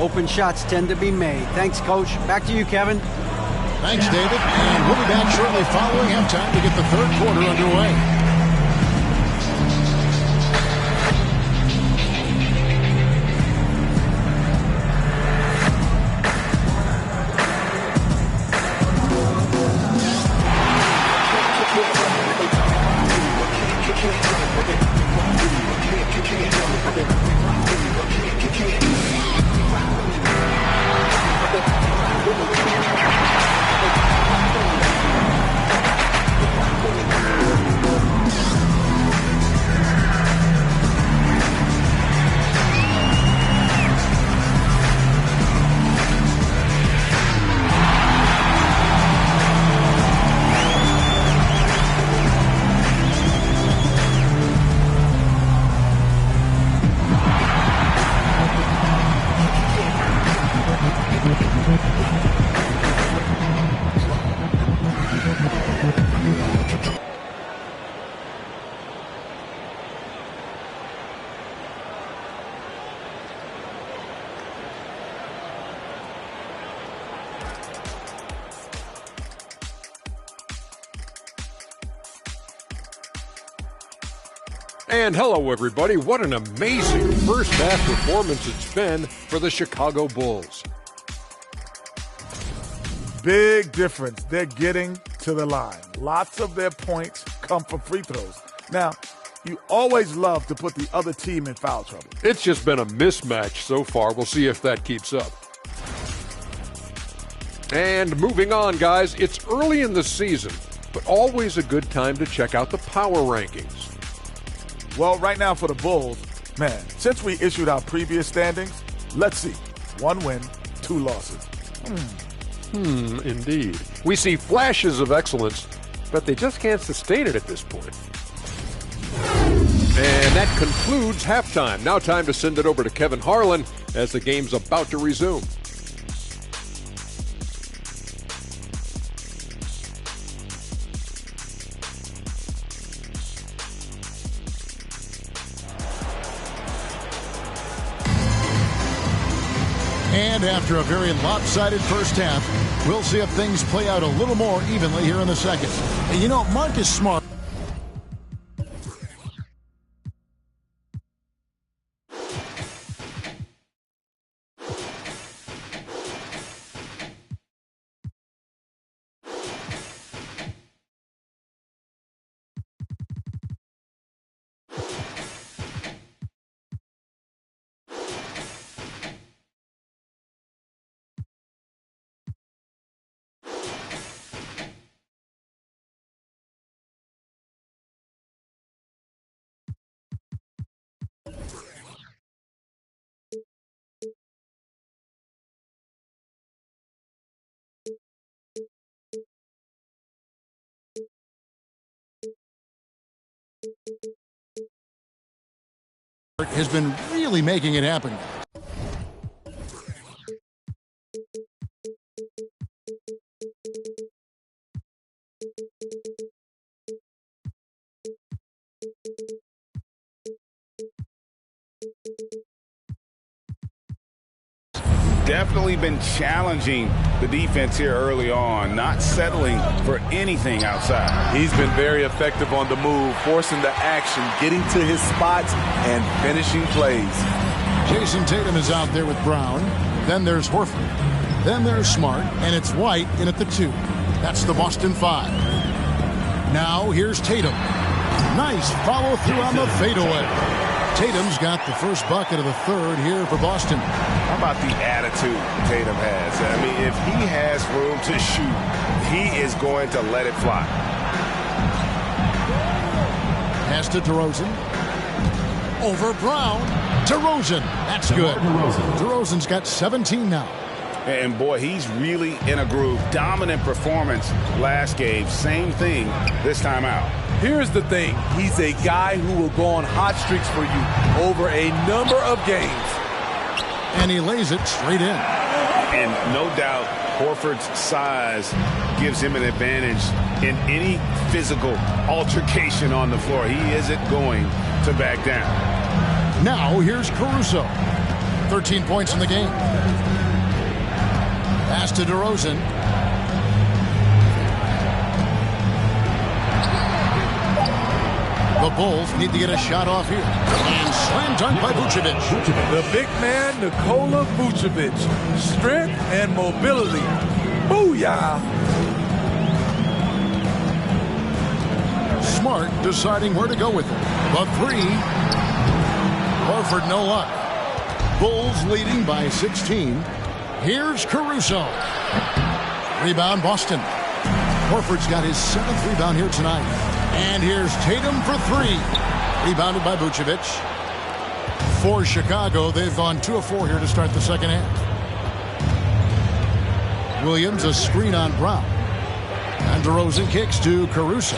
Open shots tend to be made. Thanks, Coach. Back to you, Kevin. Thanks, David. And we'll be back shortly following halftime to get the third quarter underway. And hello, everybody. What an amazing first half performance it's been for the Chicago Bulls. Big difference. They're getting to the line. Lots of their points come from free throws. Now, you always love to put the other team in foul trouble. It's just been a mismatch so far. We'll see if that keeps up. And moving on, guys, it's early in the season, but always a good time to check out the power rankings. Well, right now for the Bulls, man, since we issued our previous standings, let's see. 1 win, 2 losses. Indeed. We see flashes of excellence, but they just can't sustain it at this point. And that concludes halftime. Now time to send it over to Kevin Harlan as the game's about to resume. And after a very lopsided first half, we'll see if things play out a little more evenly here in the second. And you know, Marcus Smart has been really making it happen. Definitely been challenging the defense here early on, not settling for anything outside. He's been very effective on the move, forcing the action, getting to his spots, and finishing plays. Jason Tatum is out there with Brown. Then there's Horford. Then there's Smart, and it's White in at the 2. That's the Boston 5. Now here's Tatum. Nice follow through on the fadeaway. Tatum's got the first bucket of the third here for Boston. How about the attitude Tatum has? I mean, if he has room to shoot, he is going to let it fly. Pass to DeRozan. Over Brown. DeRozan. That's good. DeRozan's got 17 now. And boy, he's really in a groove. Dominant performance last game. Same thing this time out. Here's the thing. He's a guy who will go on hot streaks for you over a number of games. And he lays it straight in. And no doubt, Horford's size gives him an advantage in any physical altercation on the floor. He isn't going to back down. Now here's Caruso. 13 points in the game. Pass to DeRozan. The Bulls need to get a shot off here. And slam dunk by Vucevic. The big man, Nikola Vucevic. Strength and mobility. Booyah! Smart deciding where to go with it. The 3. Horford no luck. Bulls leading by 16. Here's Caruso. Rebound Boston. Horford's got his 7th rebound here tonight. And here's Tatum for 3. Rebounded by Vucevic. For Chicago, they've gone 2 of 4 here to start the second half. Williams a screen on Brown. And DeRozan kicks to Caruso.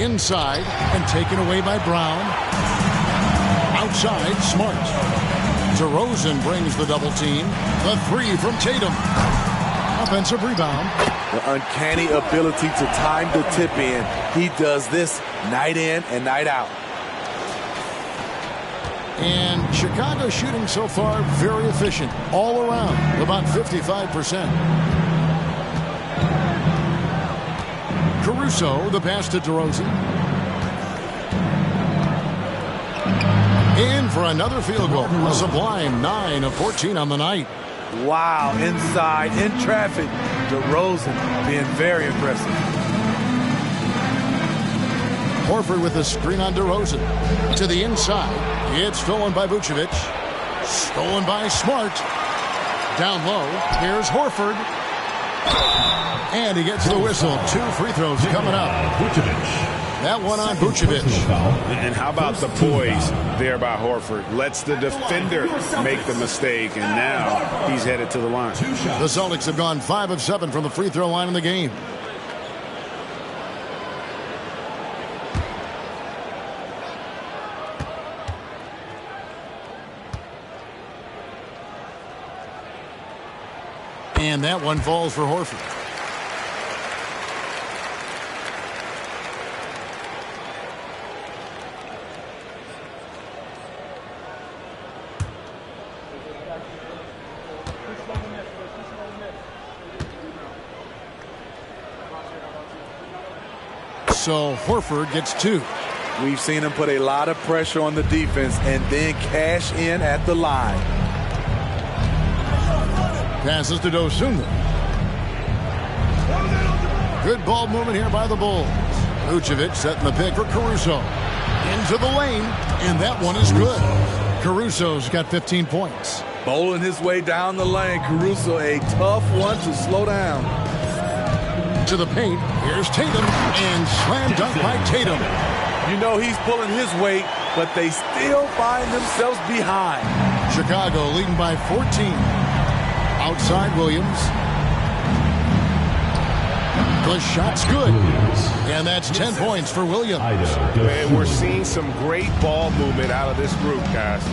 Inside and taken away by Brown. Outside, Smart. DeRozan brings the double team. The 3 from Tatum. Offensive rebound. The uncanny ability to time the tip in. He does this night in and night out. And Chicago shooting so far very efficient all around, about 55%. Caruso, the pass to DeRozan. In for another field goal. A sublime 9 of 14 on the night. Wow, inside, in traffic. DeRozan being very impressive. Horford with a screen on DeRozan. To the inside. It's stolen by Vucevic. Stolen by Smart. Down low. Here's Horford. And he gets the whistle. 2 free throws coming up. That one on Vucevic. And how about the poise there by Horford? Lets the defender make the mistake, and now he's headed to the line. The Celtics have gone 5 of 7 from the free throw line in the game. And that one falls for Horford. So Horford gets 2. We've seen him put a lot of pressure on the defense and then cash in at the line. Passes to Dosunmu. Good ball movement here by the Bulls. Vucevic setting the pick for Caruso. Into the lane, and that one is good. Caruso's got 15 points. Bowling his way down the lane. Caruso, a tough one to slow down. To the paint, here's Tatum, and slam dunk by Tatum. You know he's pulling his weight, but they still find themselves behind. Chicago leading by 14. Outside Williams. The shot's good. And that's 10 points for Williams. And we're seeing some great ball movement out of this group, guys.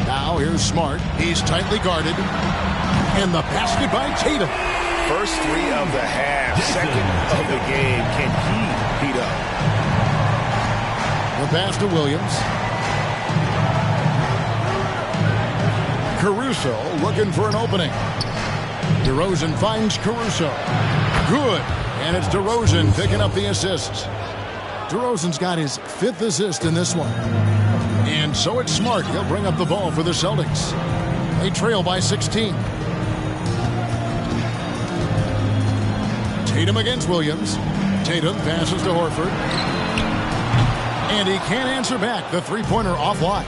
Now here's Smart. He's tightly guarded. And the basket by Tatum. First 3 of the half, second of the game. Can he heat up? The pass to Williams. Caruso looking for an opening. DeRozan finds Caruso. Good. And it's DeRozan picking up the assist. DeRozan's got his 5th assist in this one. And so it's Smart. He'll bring up the ball for the Celtics. They trail by 16. Tatum against Williams. Tatum passes to Horford. And he can't answer back. The three-pointer offline.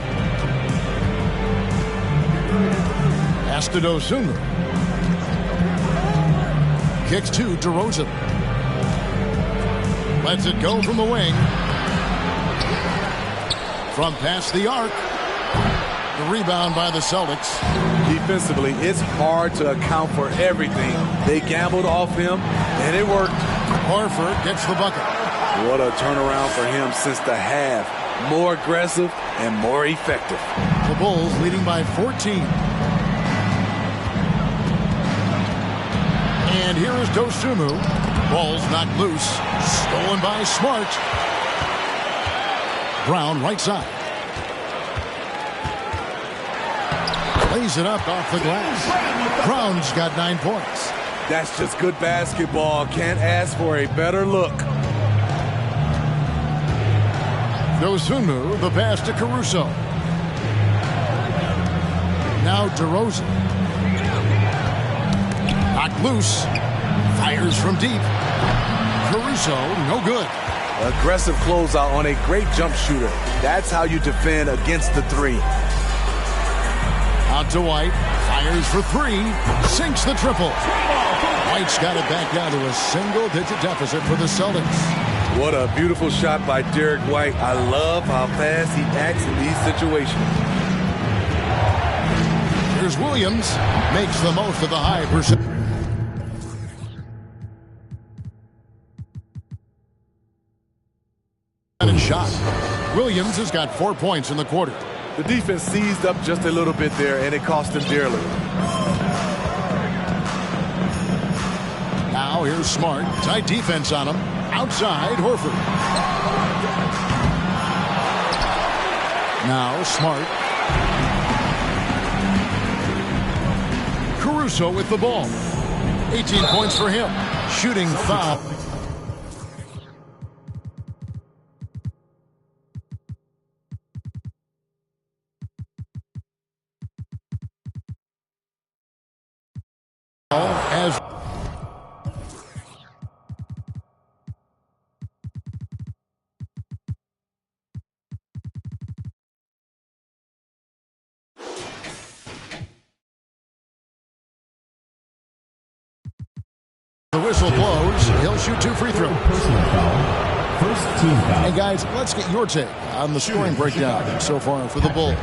Pass to Dosunmu. Kicks to DeRozan. Lets it go from the wing. From past the arc. The rebound by the Celtics. Defensively, it's hard to account for everything. They gambled off him, and it worked. Horford gets the bucket. What a turnaround for him since the half. More aggressive and more effective. The Bulls leading by 14. And here is Dosunmu. Ball's knocked loose. Stolen by Smart. Brown right side. Lays it up off the glass. Brown's got 9 points. That's just good basketball. Can't ask for a better look. Dosunmu, the pass to Caruso. Now DeRozan. Knocked loose. Fires from deep. Caruso, no good. Aggressive closeout on a great jump shooter. That's how you defend against the 3. Out to White. Fires for 3. Sinks the triple. White's got it back down to a single-digit deficit for the Celtics. What a beautiful shot by Derek White. I love how fast he acts in these situations. Here's Williams. Makes the most of the high percent. Shot. Williams has got 4 points in the quarter. The defense seized up just a little bit there, and it cost him dearly. Now here's Smart. Tight defense on him. Outside, Horford. Now Smart. Caruso with the ball. 18 points for him. Shooting foul. As the whistle blows, he'll shoot 2 free throws. Hey guys, let's get your take on the scoring breakdown so far for the Bulls.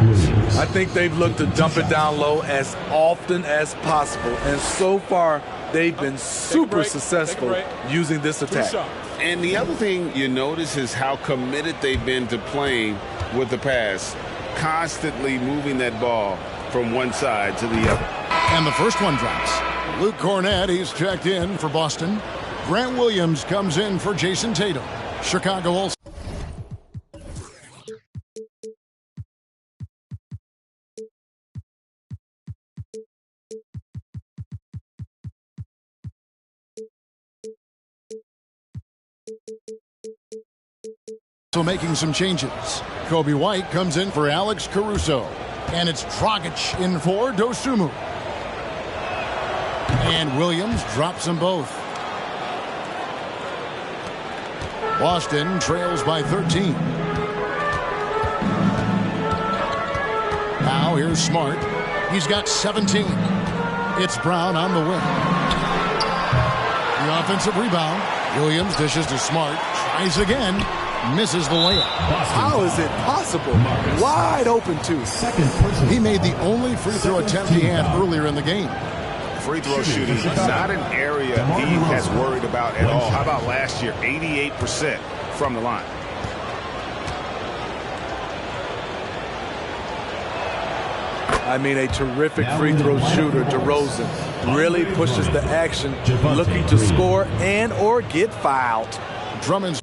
I think they've looked to dump it down low as often as possible, and so far they've been super successful using this attack. And the other thing you notice is how committed they've been to playing with the pass, constantly moving that ball from one side to the other. And the first one drops. Luke Cornett, he's checked in for Boston. Grant Williams comes in for Jason Tatum. Chicago also. So making some changes. Kobe White comes in for Alex Caruso. And it's Dragic in for Dosunmu. And Williams drops them both. Boston trails by 13. Now here's Smart. He's got 17. It's Brown on the wing. The offensive rebound. Williams dishes to Smart. Tries again. Misses the layup. How is it possible? Wide open too. He made the only free throw attempt he had earlier in the game. Free throw shooting is not an area he has worried about at all. How about last year? 88% from the line. I mean, a terrific free throw shooter, DeRozan. Really pushes the action, looking to score and or get fouled. Drummond's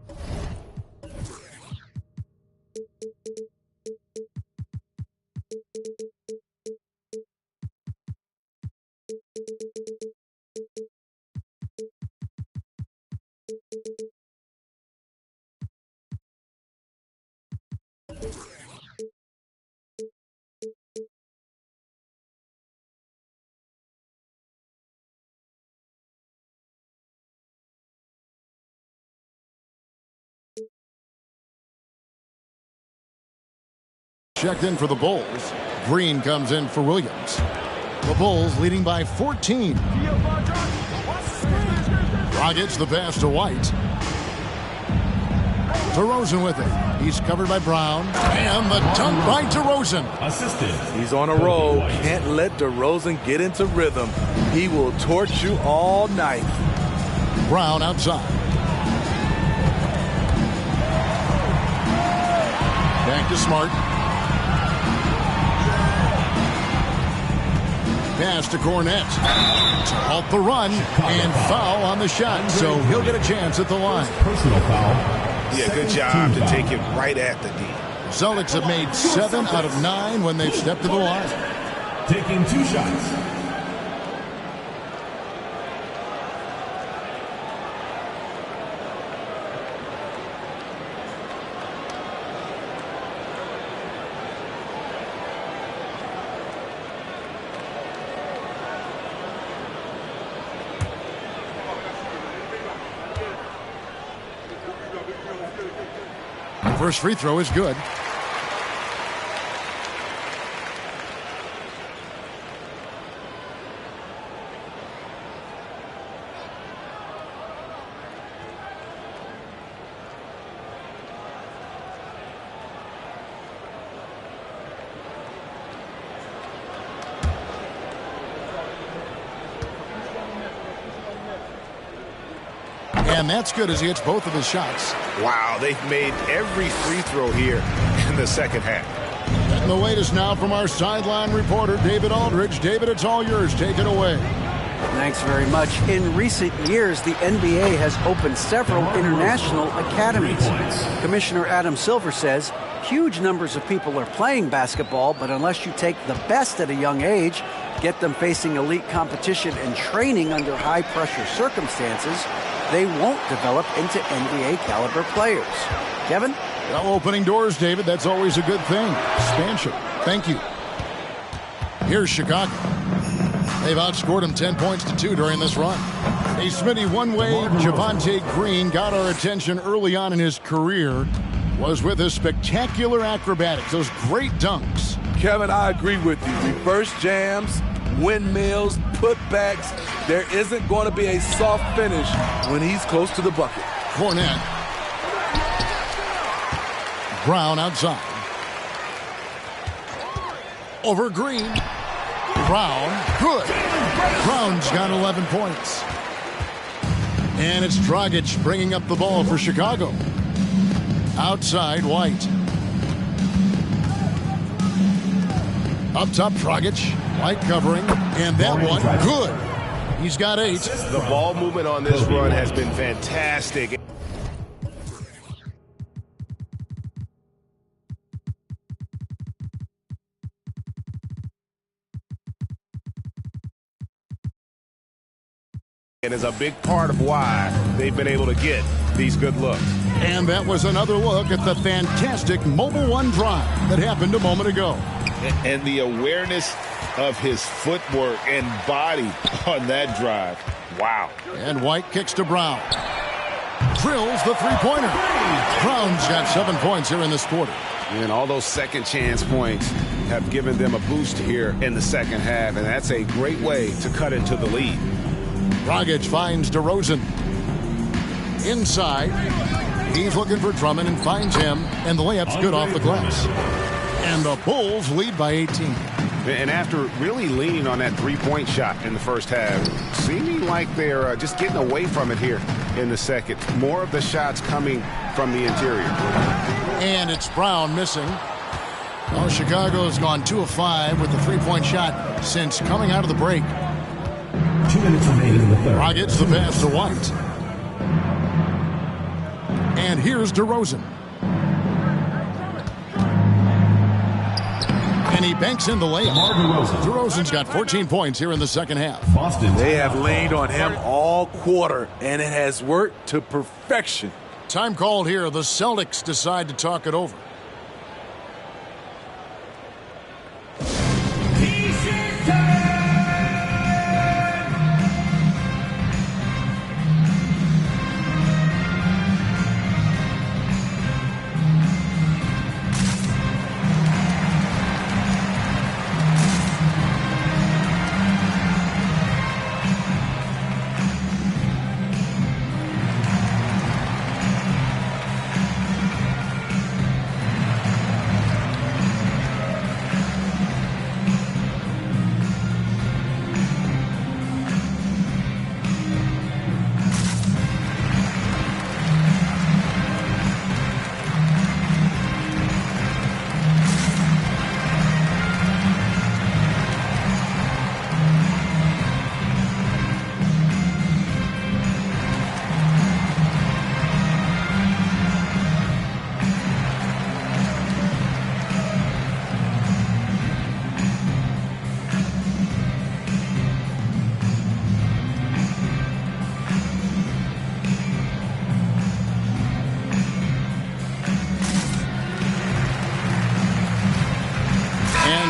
checked in for the Bulls. Green comes in for Williams. The Bulls leading by 14. Dragic the pass to White. DeRozan with it. He's covered by Brown. And the dunk by DeRozan. He's on a roll. Can't let DeRozan get into rhythm. He will torch you all night. Brown outside. Back to Smart. Pass to Cornette to halt the run and foul on the shot, so he'll get a chance at the line. Personal foul. Yeah, good job to take it right at the D. Celtics have made 7 out of 9 when they've stepped to the line. Taking 2 shots. First free throw is good. And that's good as he hits both of his shots. Wow, they've made every free throw here in the second half. And the latest now from our sideline reporter, David Aldridge. David, it's all yours. Take it away. Thanks very much. In recent years, the NBA has opened several international academies. Commissioner Adam Silver says huge numbers of people are playing basketball, but unless you take the best at a young age, get them facing elite competition and training under high-pressure circumstances, they won't develop into NBA caliber players. Kevin? Well, opening doors, David. That's always a good thing. Expansion. Thank you. Here's Chicago. They've outscored them 10 points to 2 during this run. A Smitty one-way Javonte Green got our attention early on in his career. Was with his spectacular acrobatics, those great dunks. Kevin, I agree with you. Reverse jams, windmills, putbacks. There isn't going to be a soft finish when he's close to the bucket. Cornette. Brown outside. Over Green. Brown, good. Brown's got 11 points. And it's Dragic bringing up the ball for Chicago. Outside, White. Up top, Dragic. White covering. And that one, good. He's got 8. The ball movement on this run has been fantastic. And is a big part of why they've been able to get these good looks. And that was another look at the fantastic Mobile One drive that happened a moment ago. And the awareness of his footwork and body on that drive. Wow. And White kicks to Brown. Drills the three-pointer. Brown's got 7 points here in this quarter. And all those second chance points have given them a boost here in the second half, and that's a great way to cut into the lead. Dragic finds DeRozan. Inside. He's looking for Drummond and finds him, and the layup's good off the glass. And the Bulls lead by 18. And after really leaning on that three-point shot in the first half, seeming like they're just getting away from it here in the second. More of the shots coming from the interior. And it's Brown missing. Well, Chicago's gone 2 of 5 with the three-point shot since coming out of the break. 2 minutes remaining in the third. Rockets the pass to White. And here's DeRozan. And he banks in the layup. DeRozan's got 14 points here in the second half. Boston. They have leaned on him all quarter, and it has worked to perfection. Time called here. The Celtics decide to talk it over.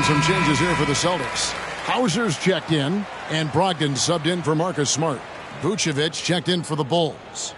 Some changes here for the Celtics. Hauser's checked in, and Brogdon subbed in for Marcus Smart. Vucevic checked in for the Bulls.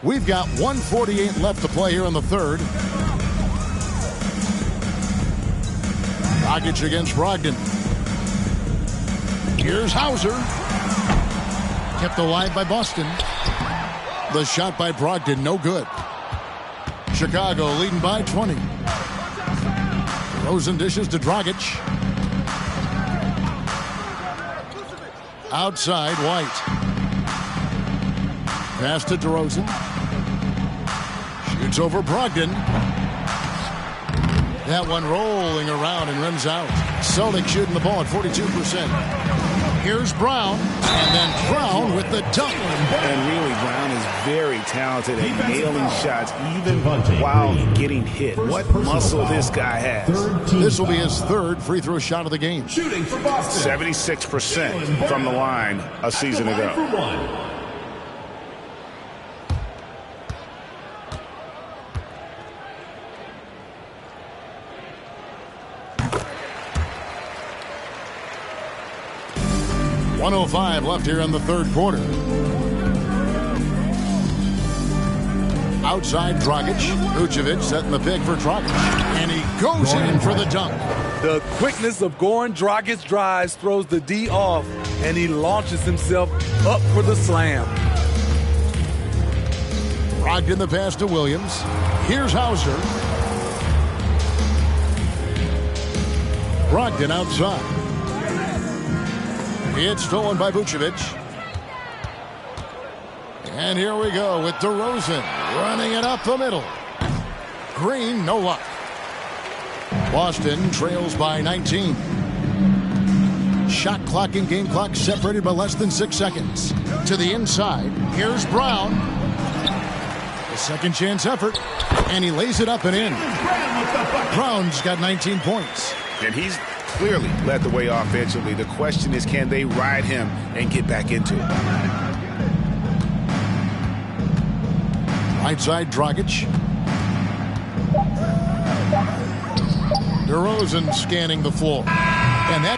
We've got 1:48 left to play here in the third. Dragic against Brogdon. Here's Hauser. Kept alive by Boston. The shot by Brogdon, no good. Chicago leading by 20. Rosen dishes to Dragic. Outside, White. Pass to DeRozan. Shoots over Brogdon. That one rolling around and rims out. Celtics shooting the ball at 42%. Here's Brown, and then Brown with the dunk. And really, Brown is very talented at nailing shots, even while getting hit. What muscle this guy has. This will be his third free throw shot of the game. Shooting for Boston. 76% from the line a season ago. 1:05 left here in the third quarter. Outside Dragic. Vucevic setting the pick for Dragic. And he goes in for the dunk. The quickness of Goran Dragic's drives throws the D off, and he launches himself up for the slam. Brogdon the pass to Williams. Here's Hauser. Brogdon outside. It's stolen by Vucevic. And here we go with DeRozan running it up the middle. Green, no luck. Boston trails by 19. Shot clock and game clock separated by less than 6 seconds. To the inside. Here's Brown. A second chance effort. And he lays it up and in. Brown's got 19 points. And he's clearly led the way offensively. The question is, can they ride him and get back into it? Right side, Dragic. DeRozan scanning the floor. And that...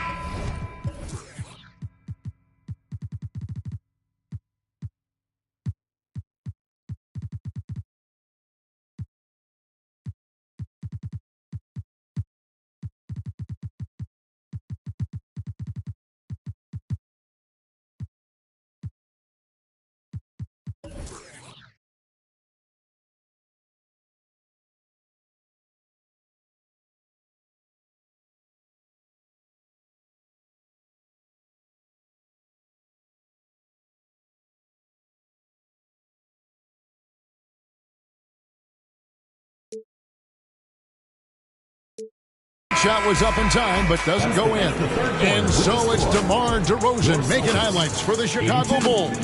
shot was up in time, but doesn't go in. And so it's DeMar DeRozan making highlights for the Chicago Bulls.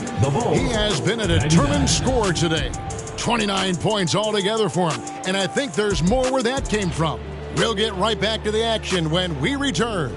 He has been a determined scorer today. 29 points altogether for him. And I think there's more where that came from. We'll get right back to the action when we return.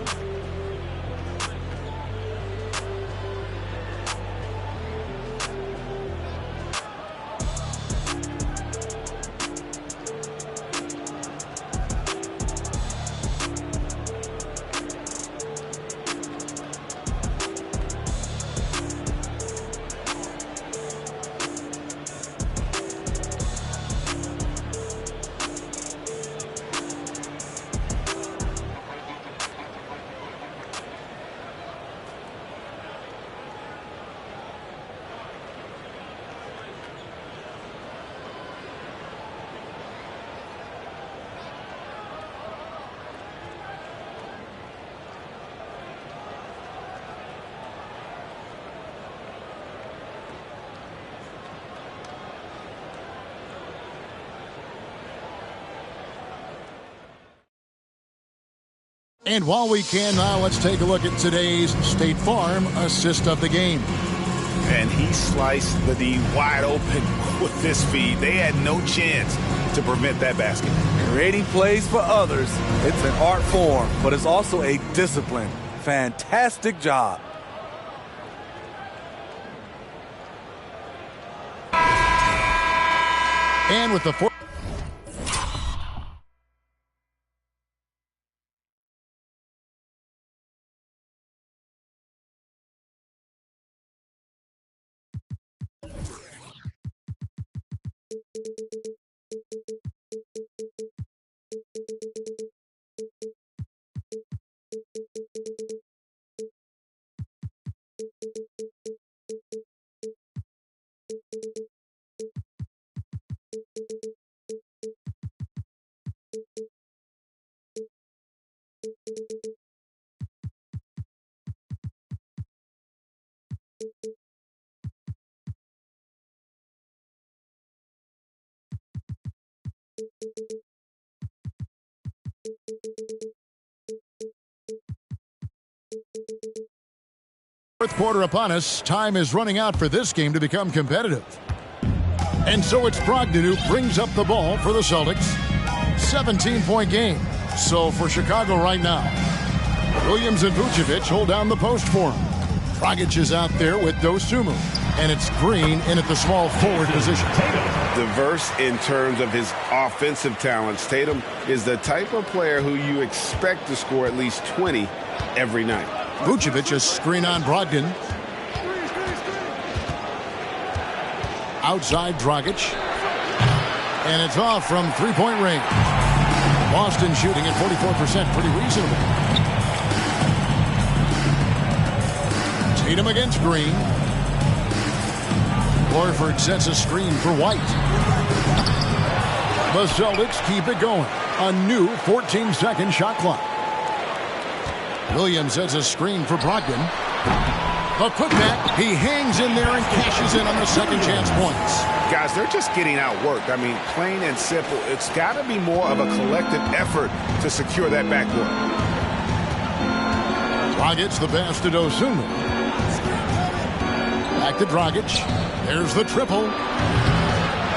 And while we can now, let's take a look at today's State Farm assist of the game. And he sliced the D wide open with this feed. They had no chance to prevent that basket. Creating plays for others, it's an art form, but it's also a discipline. Fantastic job. And with the fourth. Fourth quarter upon us. Time is running out for this game to become competitive. And so it's Brogdon who brings up the ball for the Celtics. 17-point game. So for Chicago right now, Williams and Vucevic hold down the post for him. Dragic is out there with Dosunmu. And it's Green in at the small forward position. Diverse in terms of his offensive talents. Tatum is the type of player who you expect to score at least 20 every night. Vucevic a screen on Brogdon. Outside Dragic. And it's off from three-point range. Boston shooting at 44%, pretty reasonable. Tatum against Green. Horford sets a screen for White. The Celtics keep it going. A new 14-second shot clock. Williams sets a screen for Brogdon. A putback. He hangs in there and cashes in on the second chance points. Guys, they're just getting outworked. I mean, plain and simple. It's got to be more of a collective effort to secure that backcourt. Dragic the pass to Dosunmu. Back to Dragic. There's the triple.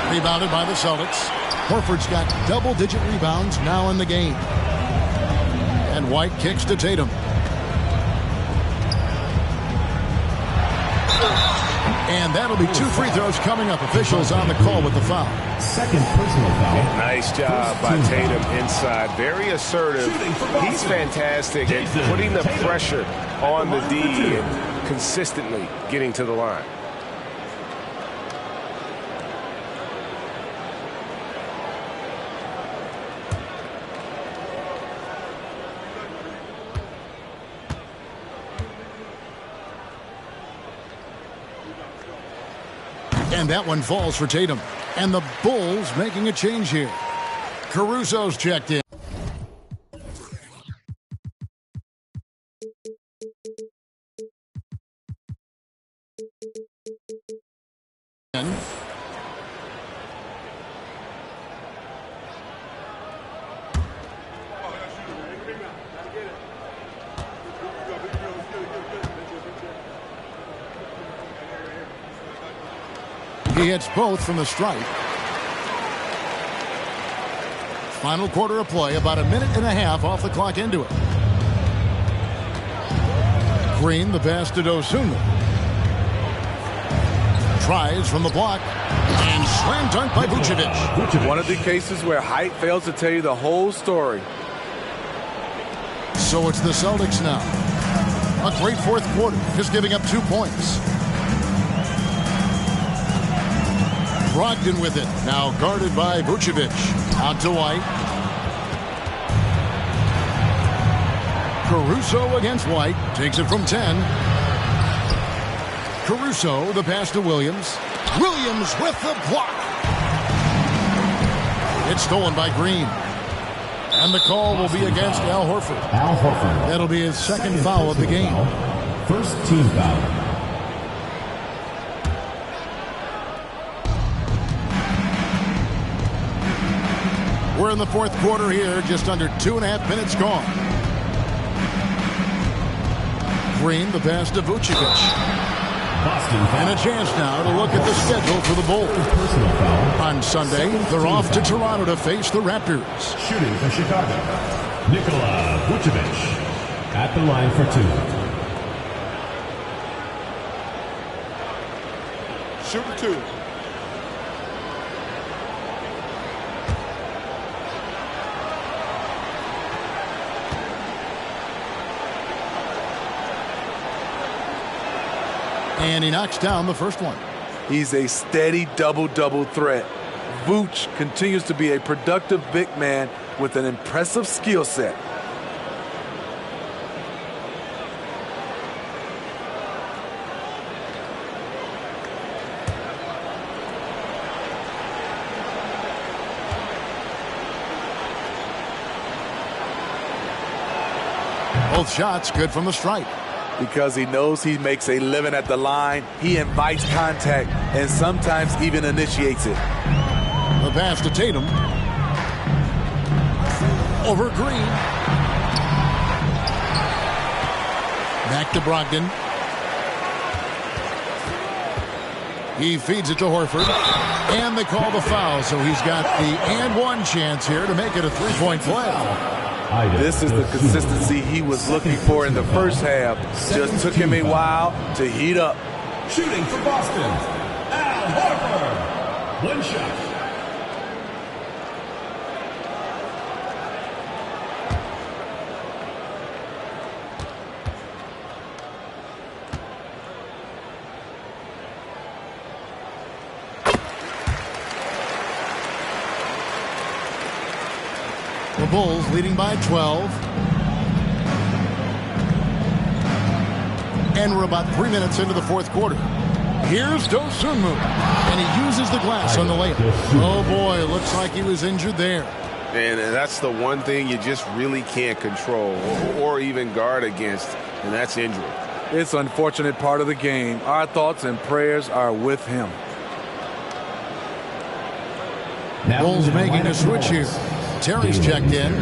Rebounded by the Celtics. Horford's got double-digit rebounds now in the game. And White kicks to Tatum. And that'll be 2 free throws coming up. Officials on the call with the foul. Second personal foul. Nice job by Tatum inside. Very assertive. He's fantastic at putting the pressure on the D and consistently getting to the line. And that one falls for Tatum. And the Bulls making a change here. Caruso's checked in. He hits both from the stripe. Final quarter of play, about a minute and a half off the clock into it. Green, the pass to Dosunmu. Tries from the block. And slam dunk by Vucevic. One of the cases where height fails to tell you the whole story. So it's the Celtics now. A great fourth quarter, just giving up 2 points. Brogdon with it, now guarded by Vucevic. Out to White. Caruso against White, takes it from 10. Caruso, the pass to Williams. Williams with the block. It's stolen by Green. And the call will be against Al Horford. Al Horford. That'll be his second foul of the game. Foul. First team foul. We're in the fourth quarter here, just under 2.5 minutes gone. Green, the pass to Vucevic. And a chance now to look at the schedule for the Bulls. On Sunday, they're off to Toronto to face the Raptors. Shooting for Chicago, Nikola Vucevic at the line for 2. Shooting 2. And he knocks down the first one. He's a steady double-double threat. Vooch continues to be a productive big man with an impressive skill set. Both shots good from the stripe. Because he knows he makes a living at the line, he invites contact and sometimes even initiates it. The pass to Tatum. Over Green. Back to Brogdon. He feeds it to Horford. And they call the foul, so he's got the and one chance here to make it a three-point play. This is the consistency he was looking for in the first half. Just took him a while to heat up. Shooting for Boston, Al Horford. One shot. Bulls leading by 12. And we're about 3 minutes into the fourth quarter. Here's Dosunmu, and he uses the glass on the layup. Oh boy, it looks like he was injured there. And that's the one thing you just really can't control or even guard against, and that's injury. It's an unfortunate part of the game. Our thoughts and prayers are with him. Bulls making a switch here. Terry's checked in.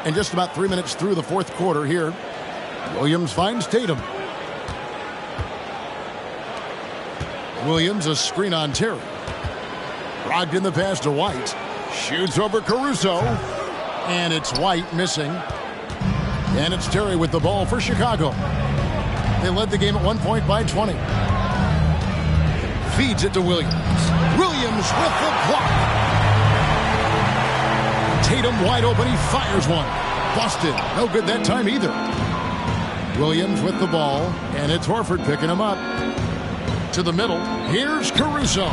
And just about 3 minutes through the fourth quarter here, Williams finds Tatum. Williams, a screen on Terry. Brogdon the pass to White. Shoots over Caruso. And it's White missing. And it's Terry with the ball for Chicago. They led the game at 1 point by 20. Feeds it to Williams. Williams with the block. Tatum wide open. He fires one. Busted. No good that time either. Williams with the ball. And it's Horford picking him up. To the middle. Here's Caruso.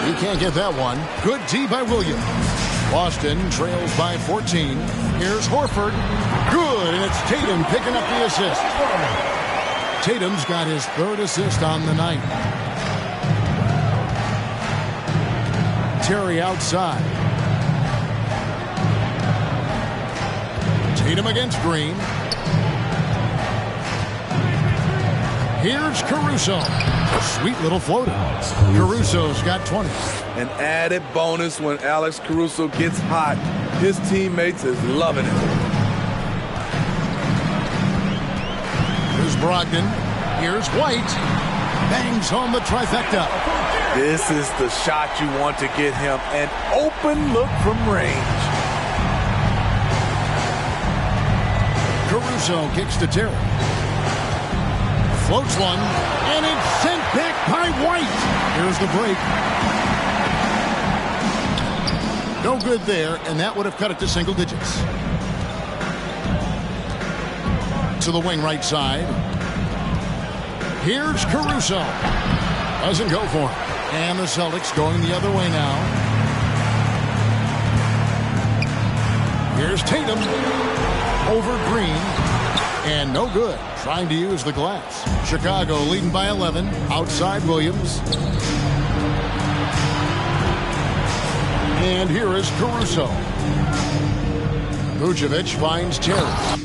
He can't get that one. Good D by Williams. Boston trails by 14. Here's Horford. Good. And it's Tatum picking up the assist. Tatum's got his third assist on the night. Terry outside. Tatum against Green. Here's Caruso. A sweet little floater. Caruso's got 20. An added bonus when Alex Caruso gets hot. His teammates is loving it. Here's Brogdon. Here's White. Bangs home the trifecta. This is the shot you want to get him. An open look from range. Caruso kicks to Terry. Floats one, and it's sent back by White. Here's the break. No good there, and that would have cut it to single digits. To the wing right side. Here's Caruso. Doesn't go for it. And the Celtics going the other way now. Here's Tatum. Over Green. And no good. Trying to use the glass. Chicago leading by 11. Outside Williams. And here is Caruso. Vucevic finds Terry.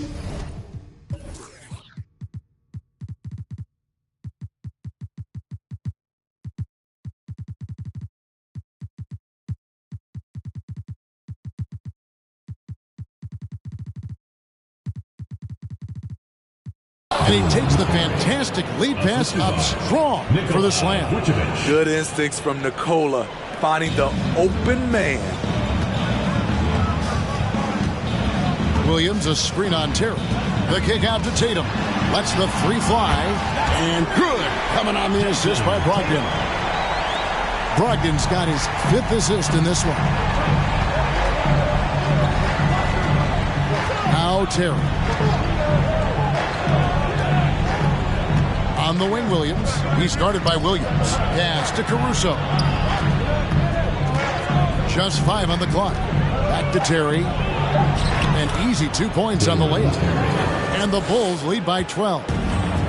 And he takes the fantastic lead pass up strong for the slam. Good instincts from Nikola, finding the open man. Williams, a screen on Terry. The kick out to Tatum. Lets the three fly. And good. Coming on the assist by Brogdon. Brogdon's got his fifth assist in this one. Now Terry. On the wing, Williams. He's guarded by Williams. Pass to Caruso. Just 5 on the clock. Back to Terry. An easy 2 points on the layup. And the Bulls lead by 12.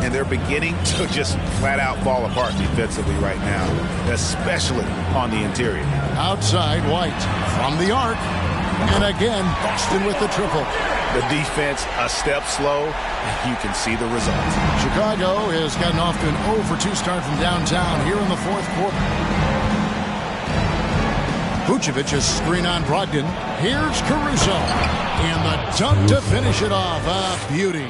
And they're beginning to just flat out fall apart defensively right now, especially on the interior. Outside, White from the arc. And again, Boston with the triple. The defense a step slow, and you can see the result. Chicago has gotten off to an 0 for 2 start from downtown here in the fourth quarter. Vucevic's screen on Brogdon. Here's Caruso. And the dunk to finish it off. A beauty.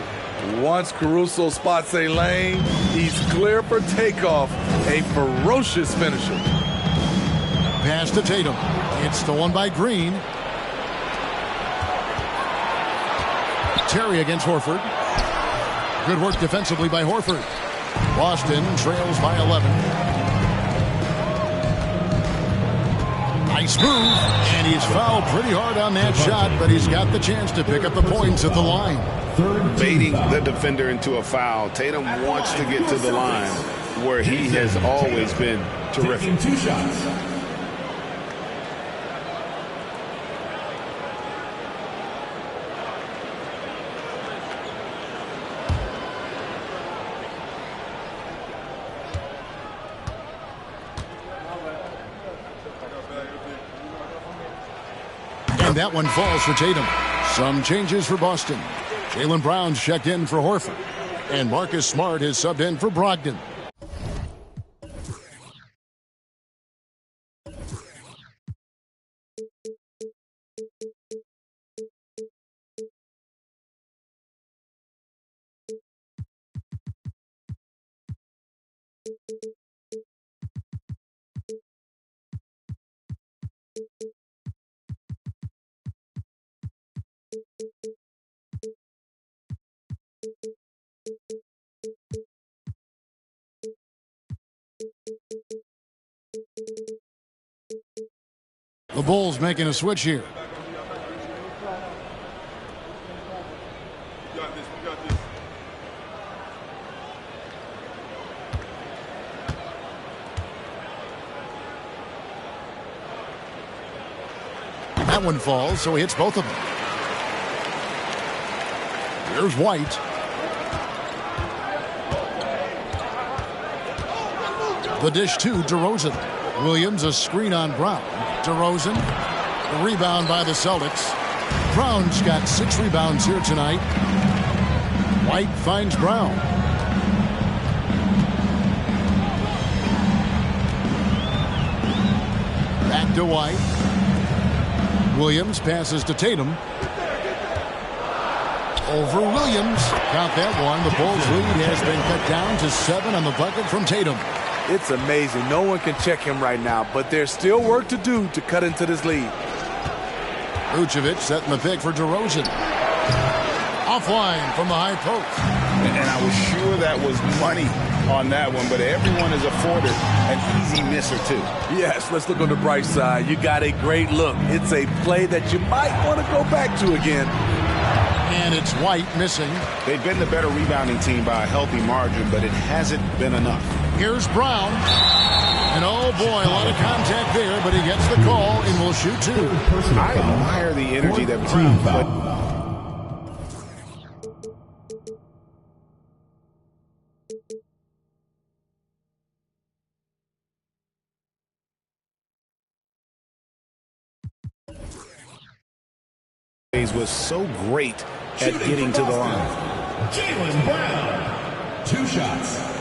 Once Caruso spots a lane, he's clear for takeoff. A ferocious finisher. Pass to Tatum. It's stolen by Green. Terry against Horford. Good work defensively by Horford. Boston trails by 11. Nice move, and he's fouled pretty hard on that shot, but he's got the chance to pick up the points at the line. Baiting the defender into a foul. Tatum wants to get to the line where he has always been terrific. 2 shots. And that one falls for Tatum. Some changes for Boston. Jaylen Brown's checked in for Horford. And Marcus Smart is subbed in for Brogdon. The Bulls making a switch here. That one falls, so he hits both of them. Here's White. The dish to DeRozan. Williams, a screen on Brown. DeRozan, the rebound by the Celtics. Brown's got 6 rebounds here tonight. White finds Brown. Back to White. Williams passes to Tatum. Over Williams. Count that one. The Bulls' lead has been cut down to 7 on the bucket from Tatum. It's amazing. No one can check him right now, but there's still work to do to cut into this lead. Vucevic setting the pick for DeRozan. Offline from the high post. And I was sure that was money on that one, but everyone is afforded an easy misser too. Yes, let's look on the bright side. You got a great look. It's a play that you might want to go back to again. And it's White missing. They've been the better rebounding team by a healthy margin, but it hasn't been enough. Here's Brown. And oh boy, a lot of contact there, but he gets the call and will shoot 2. I admire the energy that Brown was so great at getting to the line. Jaylen Brown, 2 shots.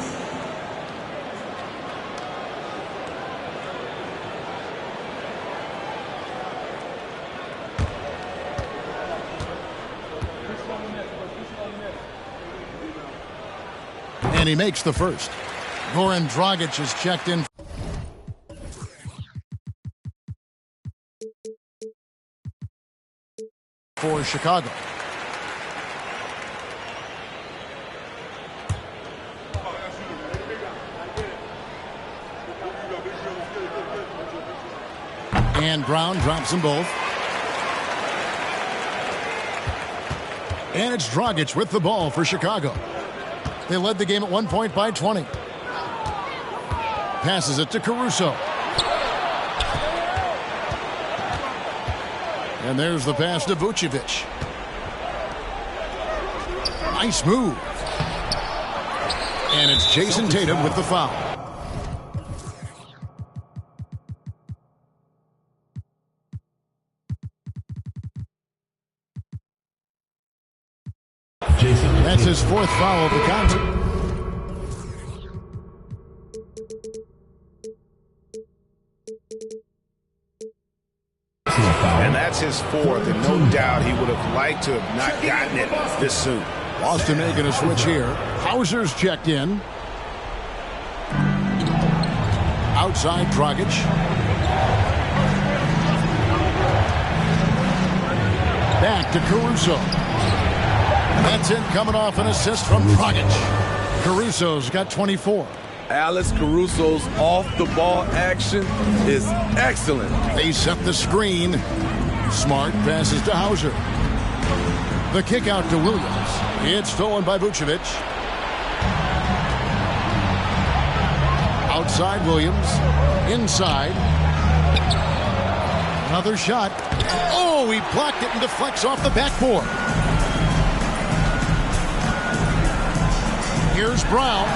And he makes the first. Goran Dragic is checked in for Chicago. And Brown drops them both. And it's Dragic with the ball for Chicago. They led the game at 1 point by 20. Passes it to Caruso. And there's the pass to Vucevic. Nice move. And it's Jason Tatum with the foul. That's his 4th foul of the contest. And that's his 4th, and no doubt he would have liked to have not gotten it this soon. Boston making a switch here. Hauser's checked in. Outside Dragic. Back to Caruso. That's it, coming off an assist from Dragic. Caruso's got 24. Alex Caruso's off-the-ball action is excellent. They set the screen. Smart passes to Hauser. The kick out to Williams. It's stolen by Vucevic. Outside Williams. Inside. Another shot. Oh, he blocked it and deflects off the backboard. Here's Brown.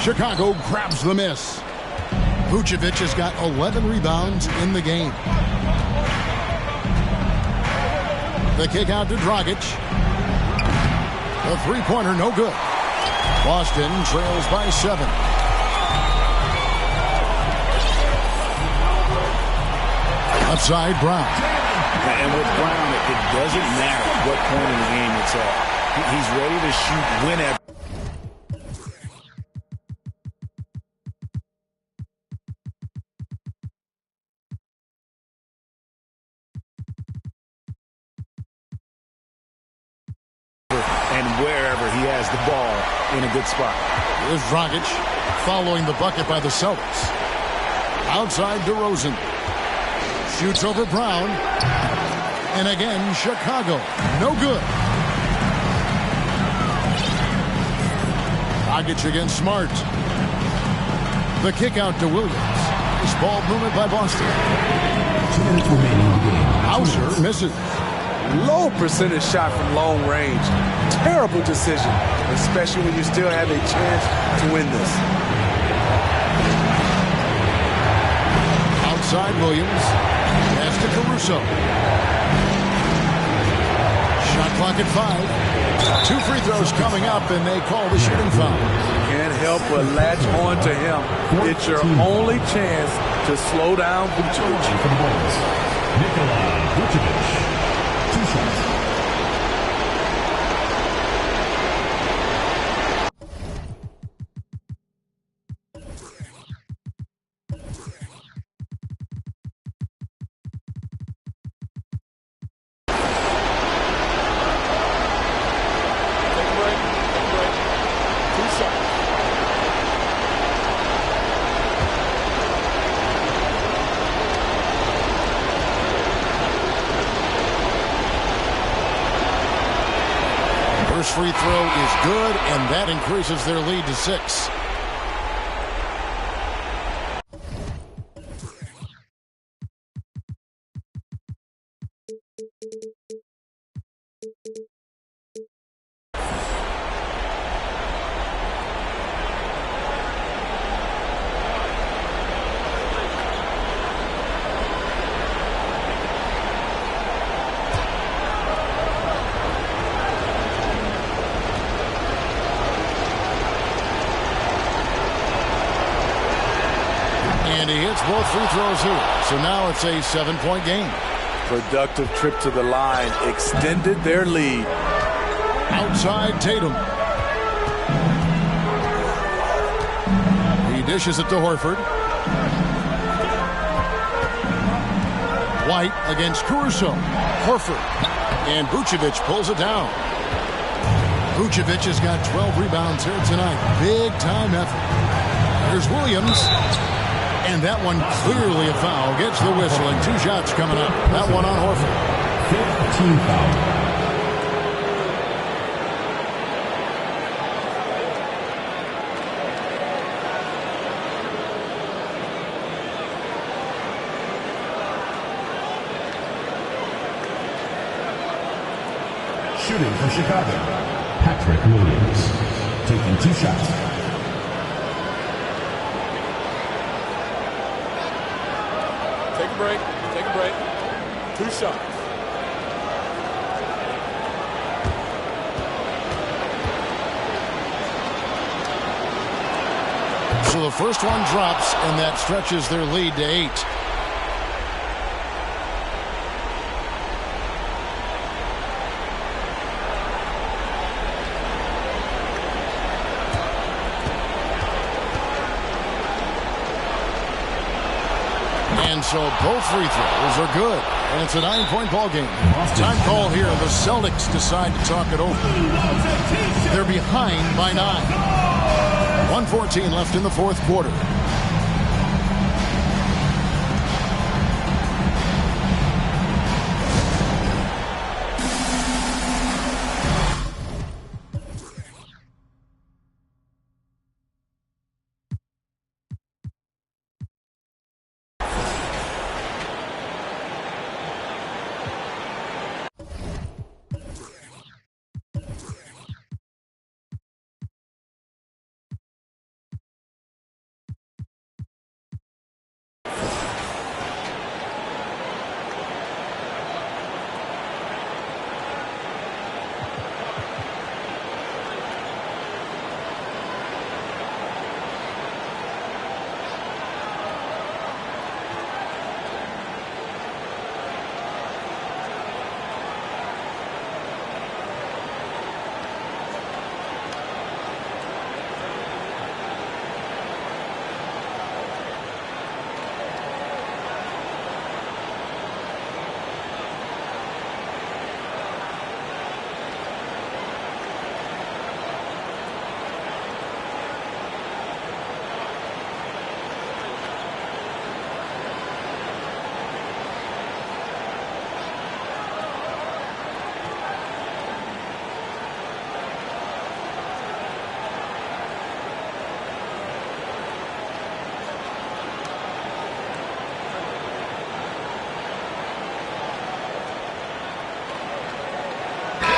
Chicago grabs the miss. Vucevic has got 11 rebounds in the game. The kick out to Dragic. The three-pointer, no good. Boston trails by 7. Outside Brown. And with Brown, it doesn't matter what point in the game it's at. He's ready to shoot whenever. And wherever he has the ball in a good spot. Here's Dragic following the bucket by the Celtics. Outside DeRozan. Shoots over Brown. And again, Chicago. No good. Dragic against Smart. The kick out to Williams. This ball movement by Boston. 2 minutes remaining in the game. Hauser misses. Low percentage shot from long range. Terrible decision, especially when you still have a chance to win this. Outside Williams. Pass to Caruso. Shot clock at 5. 2 free throws coming up, and they call the shooting foul. Can't help but latch on to him. It's your only chance to slow down Vucevic. For the Bulls, Nikola Vucevic. 2 shots. First free throw is good, and that increases their lead to 6. And he hits both free throws here. So now it's a 7-point game. Productive trip to the line extended their lead. Outside Tatum. He dishes it to Horford. White against Caruso. Horford. And Vucevic pulls it down. Vucevic has got 12 rebounds here tonight. Big time effort. Here's Williams. And that one clearly a foul. Gets the whistle, and 2 shots coming up. That one on Horford. 15 foul. Shooting for Chicago, Patrick Williams, taking 2 shots. Take a break. Take a break. 2 shots. So the first one drops, and that stretches their lead to 8. And so both free throws are good. And it's a 9-point ball game. Time call here. The Celtics decide to talk it over. They're behind by 9. 1:14 left in the fourth quarter.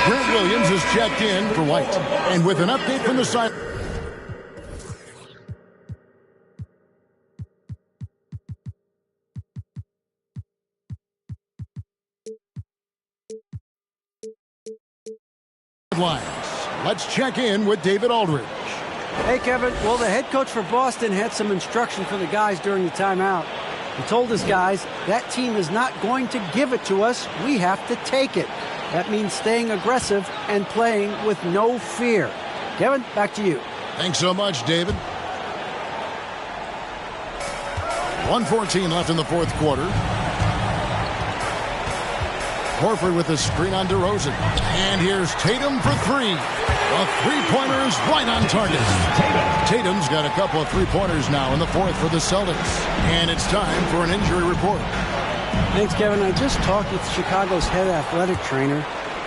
Grant Williams is checked in for White. And with an update from the side. Let's check in with David Aldridge. Hey, Kevin. Well, the head coach for Boston had some instruction for the guys during the timeout. He told his guys, that team is not going to give it to us. We have to take it. That means staying aggressive and playing with no fear. Kevin, back to you. Thanks so much, David. 1:14 left in the fourth quarter. Horford with a screen on DeRozan. And here's Tatum for three. The three-pointer is right on target. Tatum's got a couple of three-pointers now in the fourth for the Celtics. And it's time for an injury report. Thanks, Kevin. I just talked with Chicago's head athletic trainer.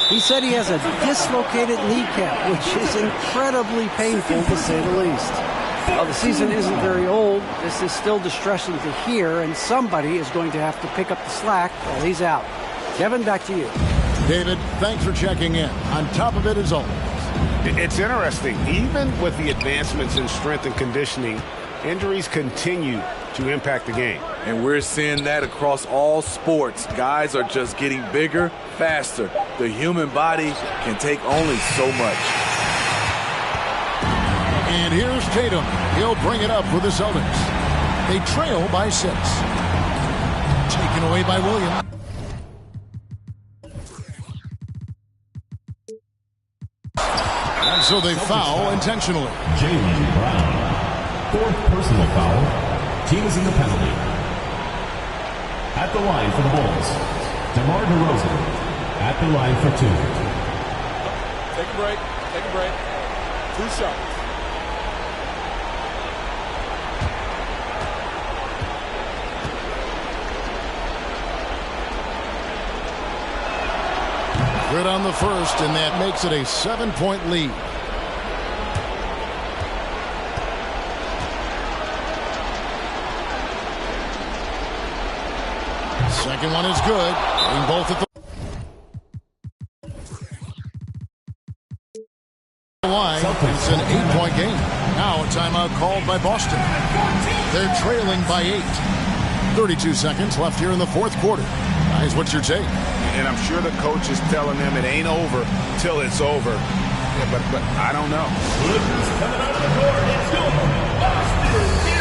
He said he has a dislocated kneecap, which is incredibly painful to say the least. While the season isn't very old, this is still distressing to hear, and somebody is going to have to pick up the slack while he's out. Kevin, back to you. David, thanks for checking in. On top of it as always. It's interesting. Even with the advancements in strength and conditioning, injuries continue to impact the game. And we're seeing that across all sports. Guys are just getting bigger, faster. The human body can take only so much. And here's Tatum. He'll bring it up for the Celtics. They trail by 6. Taken away by Williams. And so they foul intentionally. Jaylen Brown. 4th personal foul. Team is in the penalty. At the line for the Bulls, DeMar DeRozan. At the line for 2. Take a break. Take a break. 2 shots. Good on the first, and that makes it a 7-point lead. Second one is good. Getting both at the line. It's an 8-point game. Now a timeout called by Boston. They're trailing by 8. 32 seconds left here in the fourth quarter. Guys, what's your take? And I'm sure the coach is telling them it ain't over till it's over. Yeah, but I don't know. Clippers coming out of the court. It's going. Boston Wizards.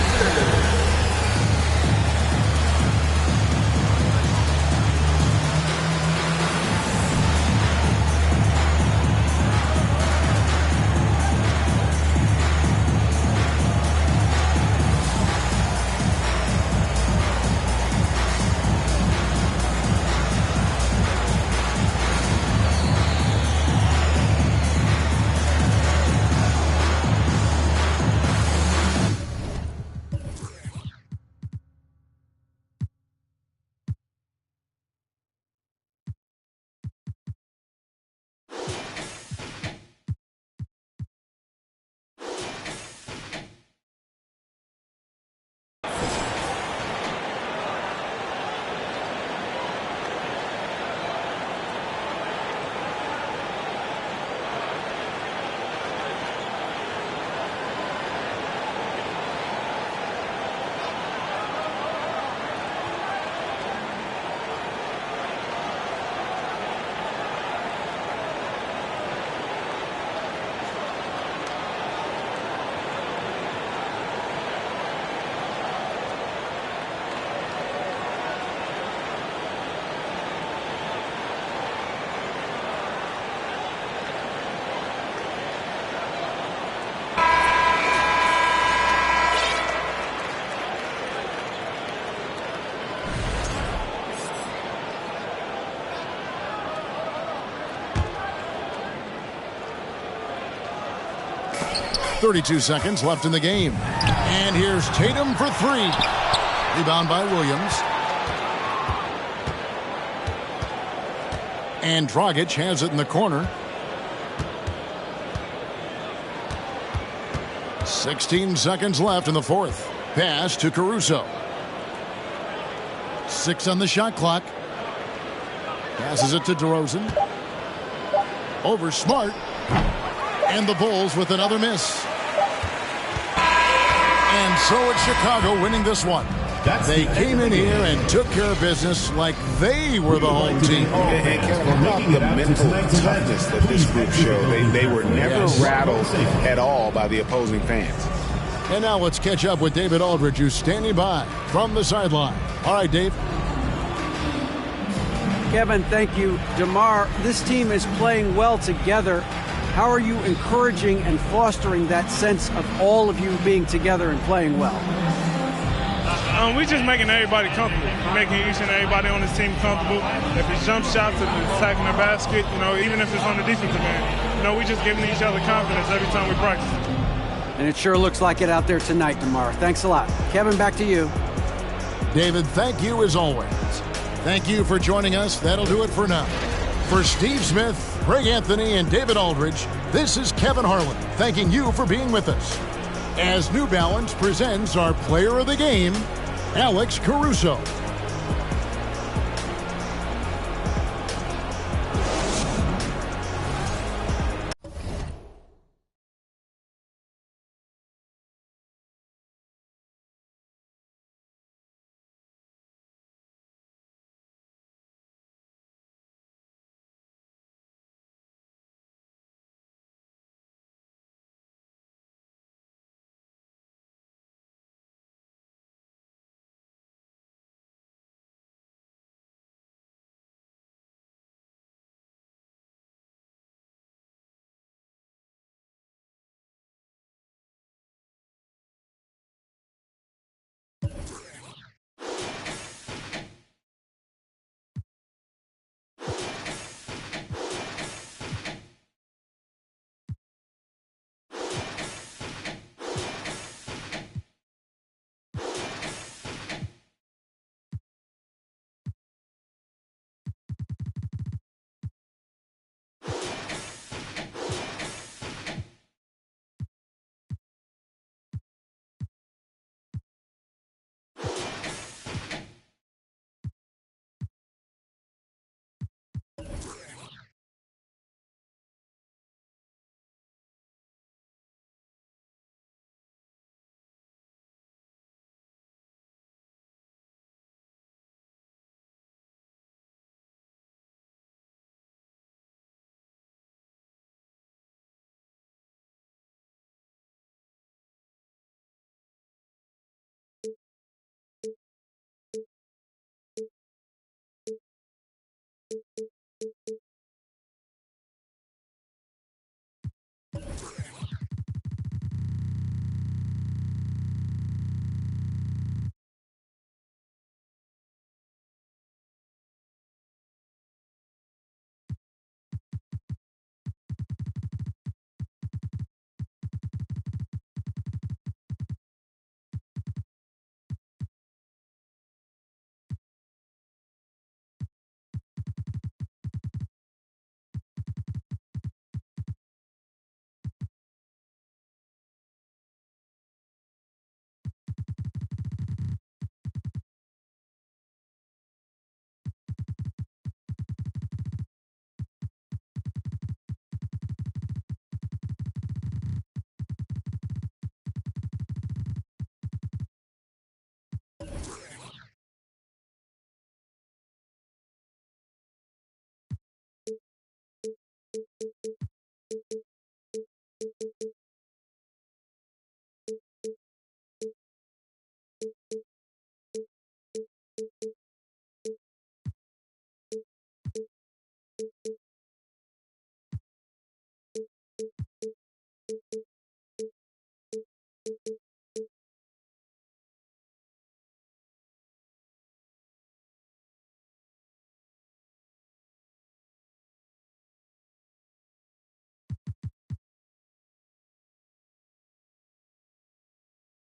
32 seconds left in the game. And here's Tatum for three. Rebound by Williams. And Dragic has it in the corner. 16 seconds left in the fourth. Pass to Caruso. 6 on the shot clock. Passes it to DeRozan. Over Smart. And the Bulls with another miss. And so it's Chicago winning this one. They came in here and took care of business like they were the home team. And Kevin, about the mental toughness that this group showed. They were never rattled at all by the opposing fans. And now let's catch up with David Aldridge, who's standing by from the sideline. All right, Dave. Kevin, thank you. DeMar, this team is playing well together. How are you encouraging and fostering that sense of all of you being together and playing well? We're just making everybody comfortable. We're making each and everybody on this team comfortable. If it's jump shots, if it's attacking the basket, even if it's on the defensive end, we're just giving each other confidence every time we practice. And it sure looks like it out there tonight, DeMar. Thanks a lot. Kevin, back to you. David, thank you as always. Thank you for joining us. That'll do it for now. For Steve Smith, Greg Anthony, and David Aldridge, this is Kevin Harlan thanking you for being with us. As New Balance presents our player of the game, Alex Caruso.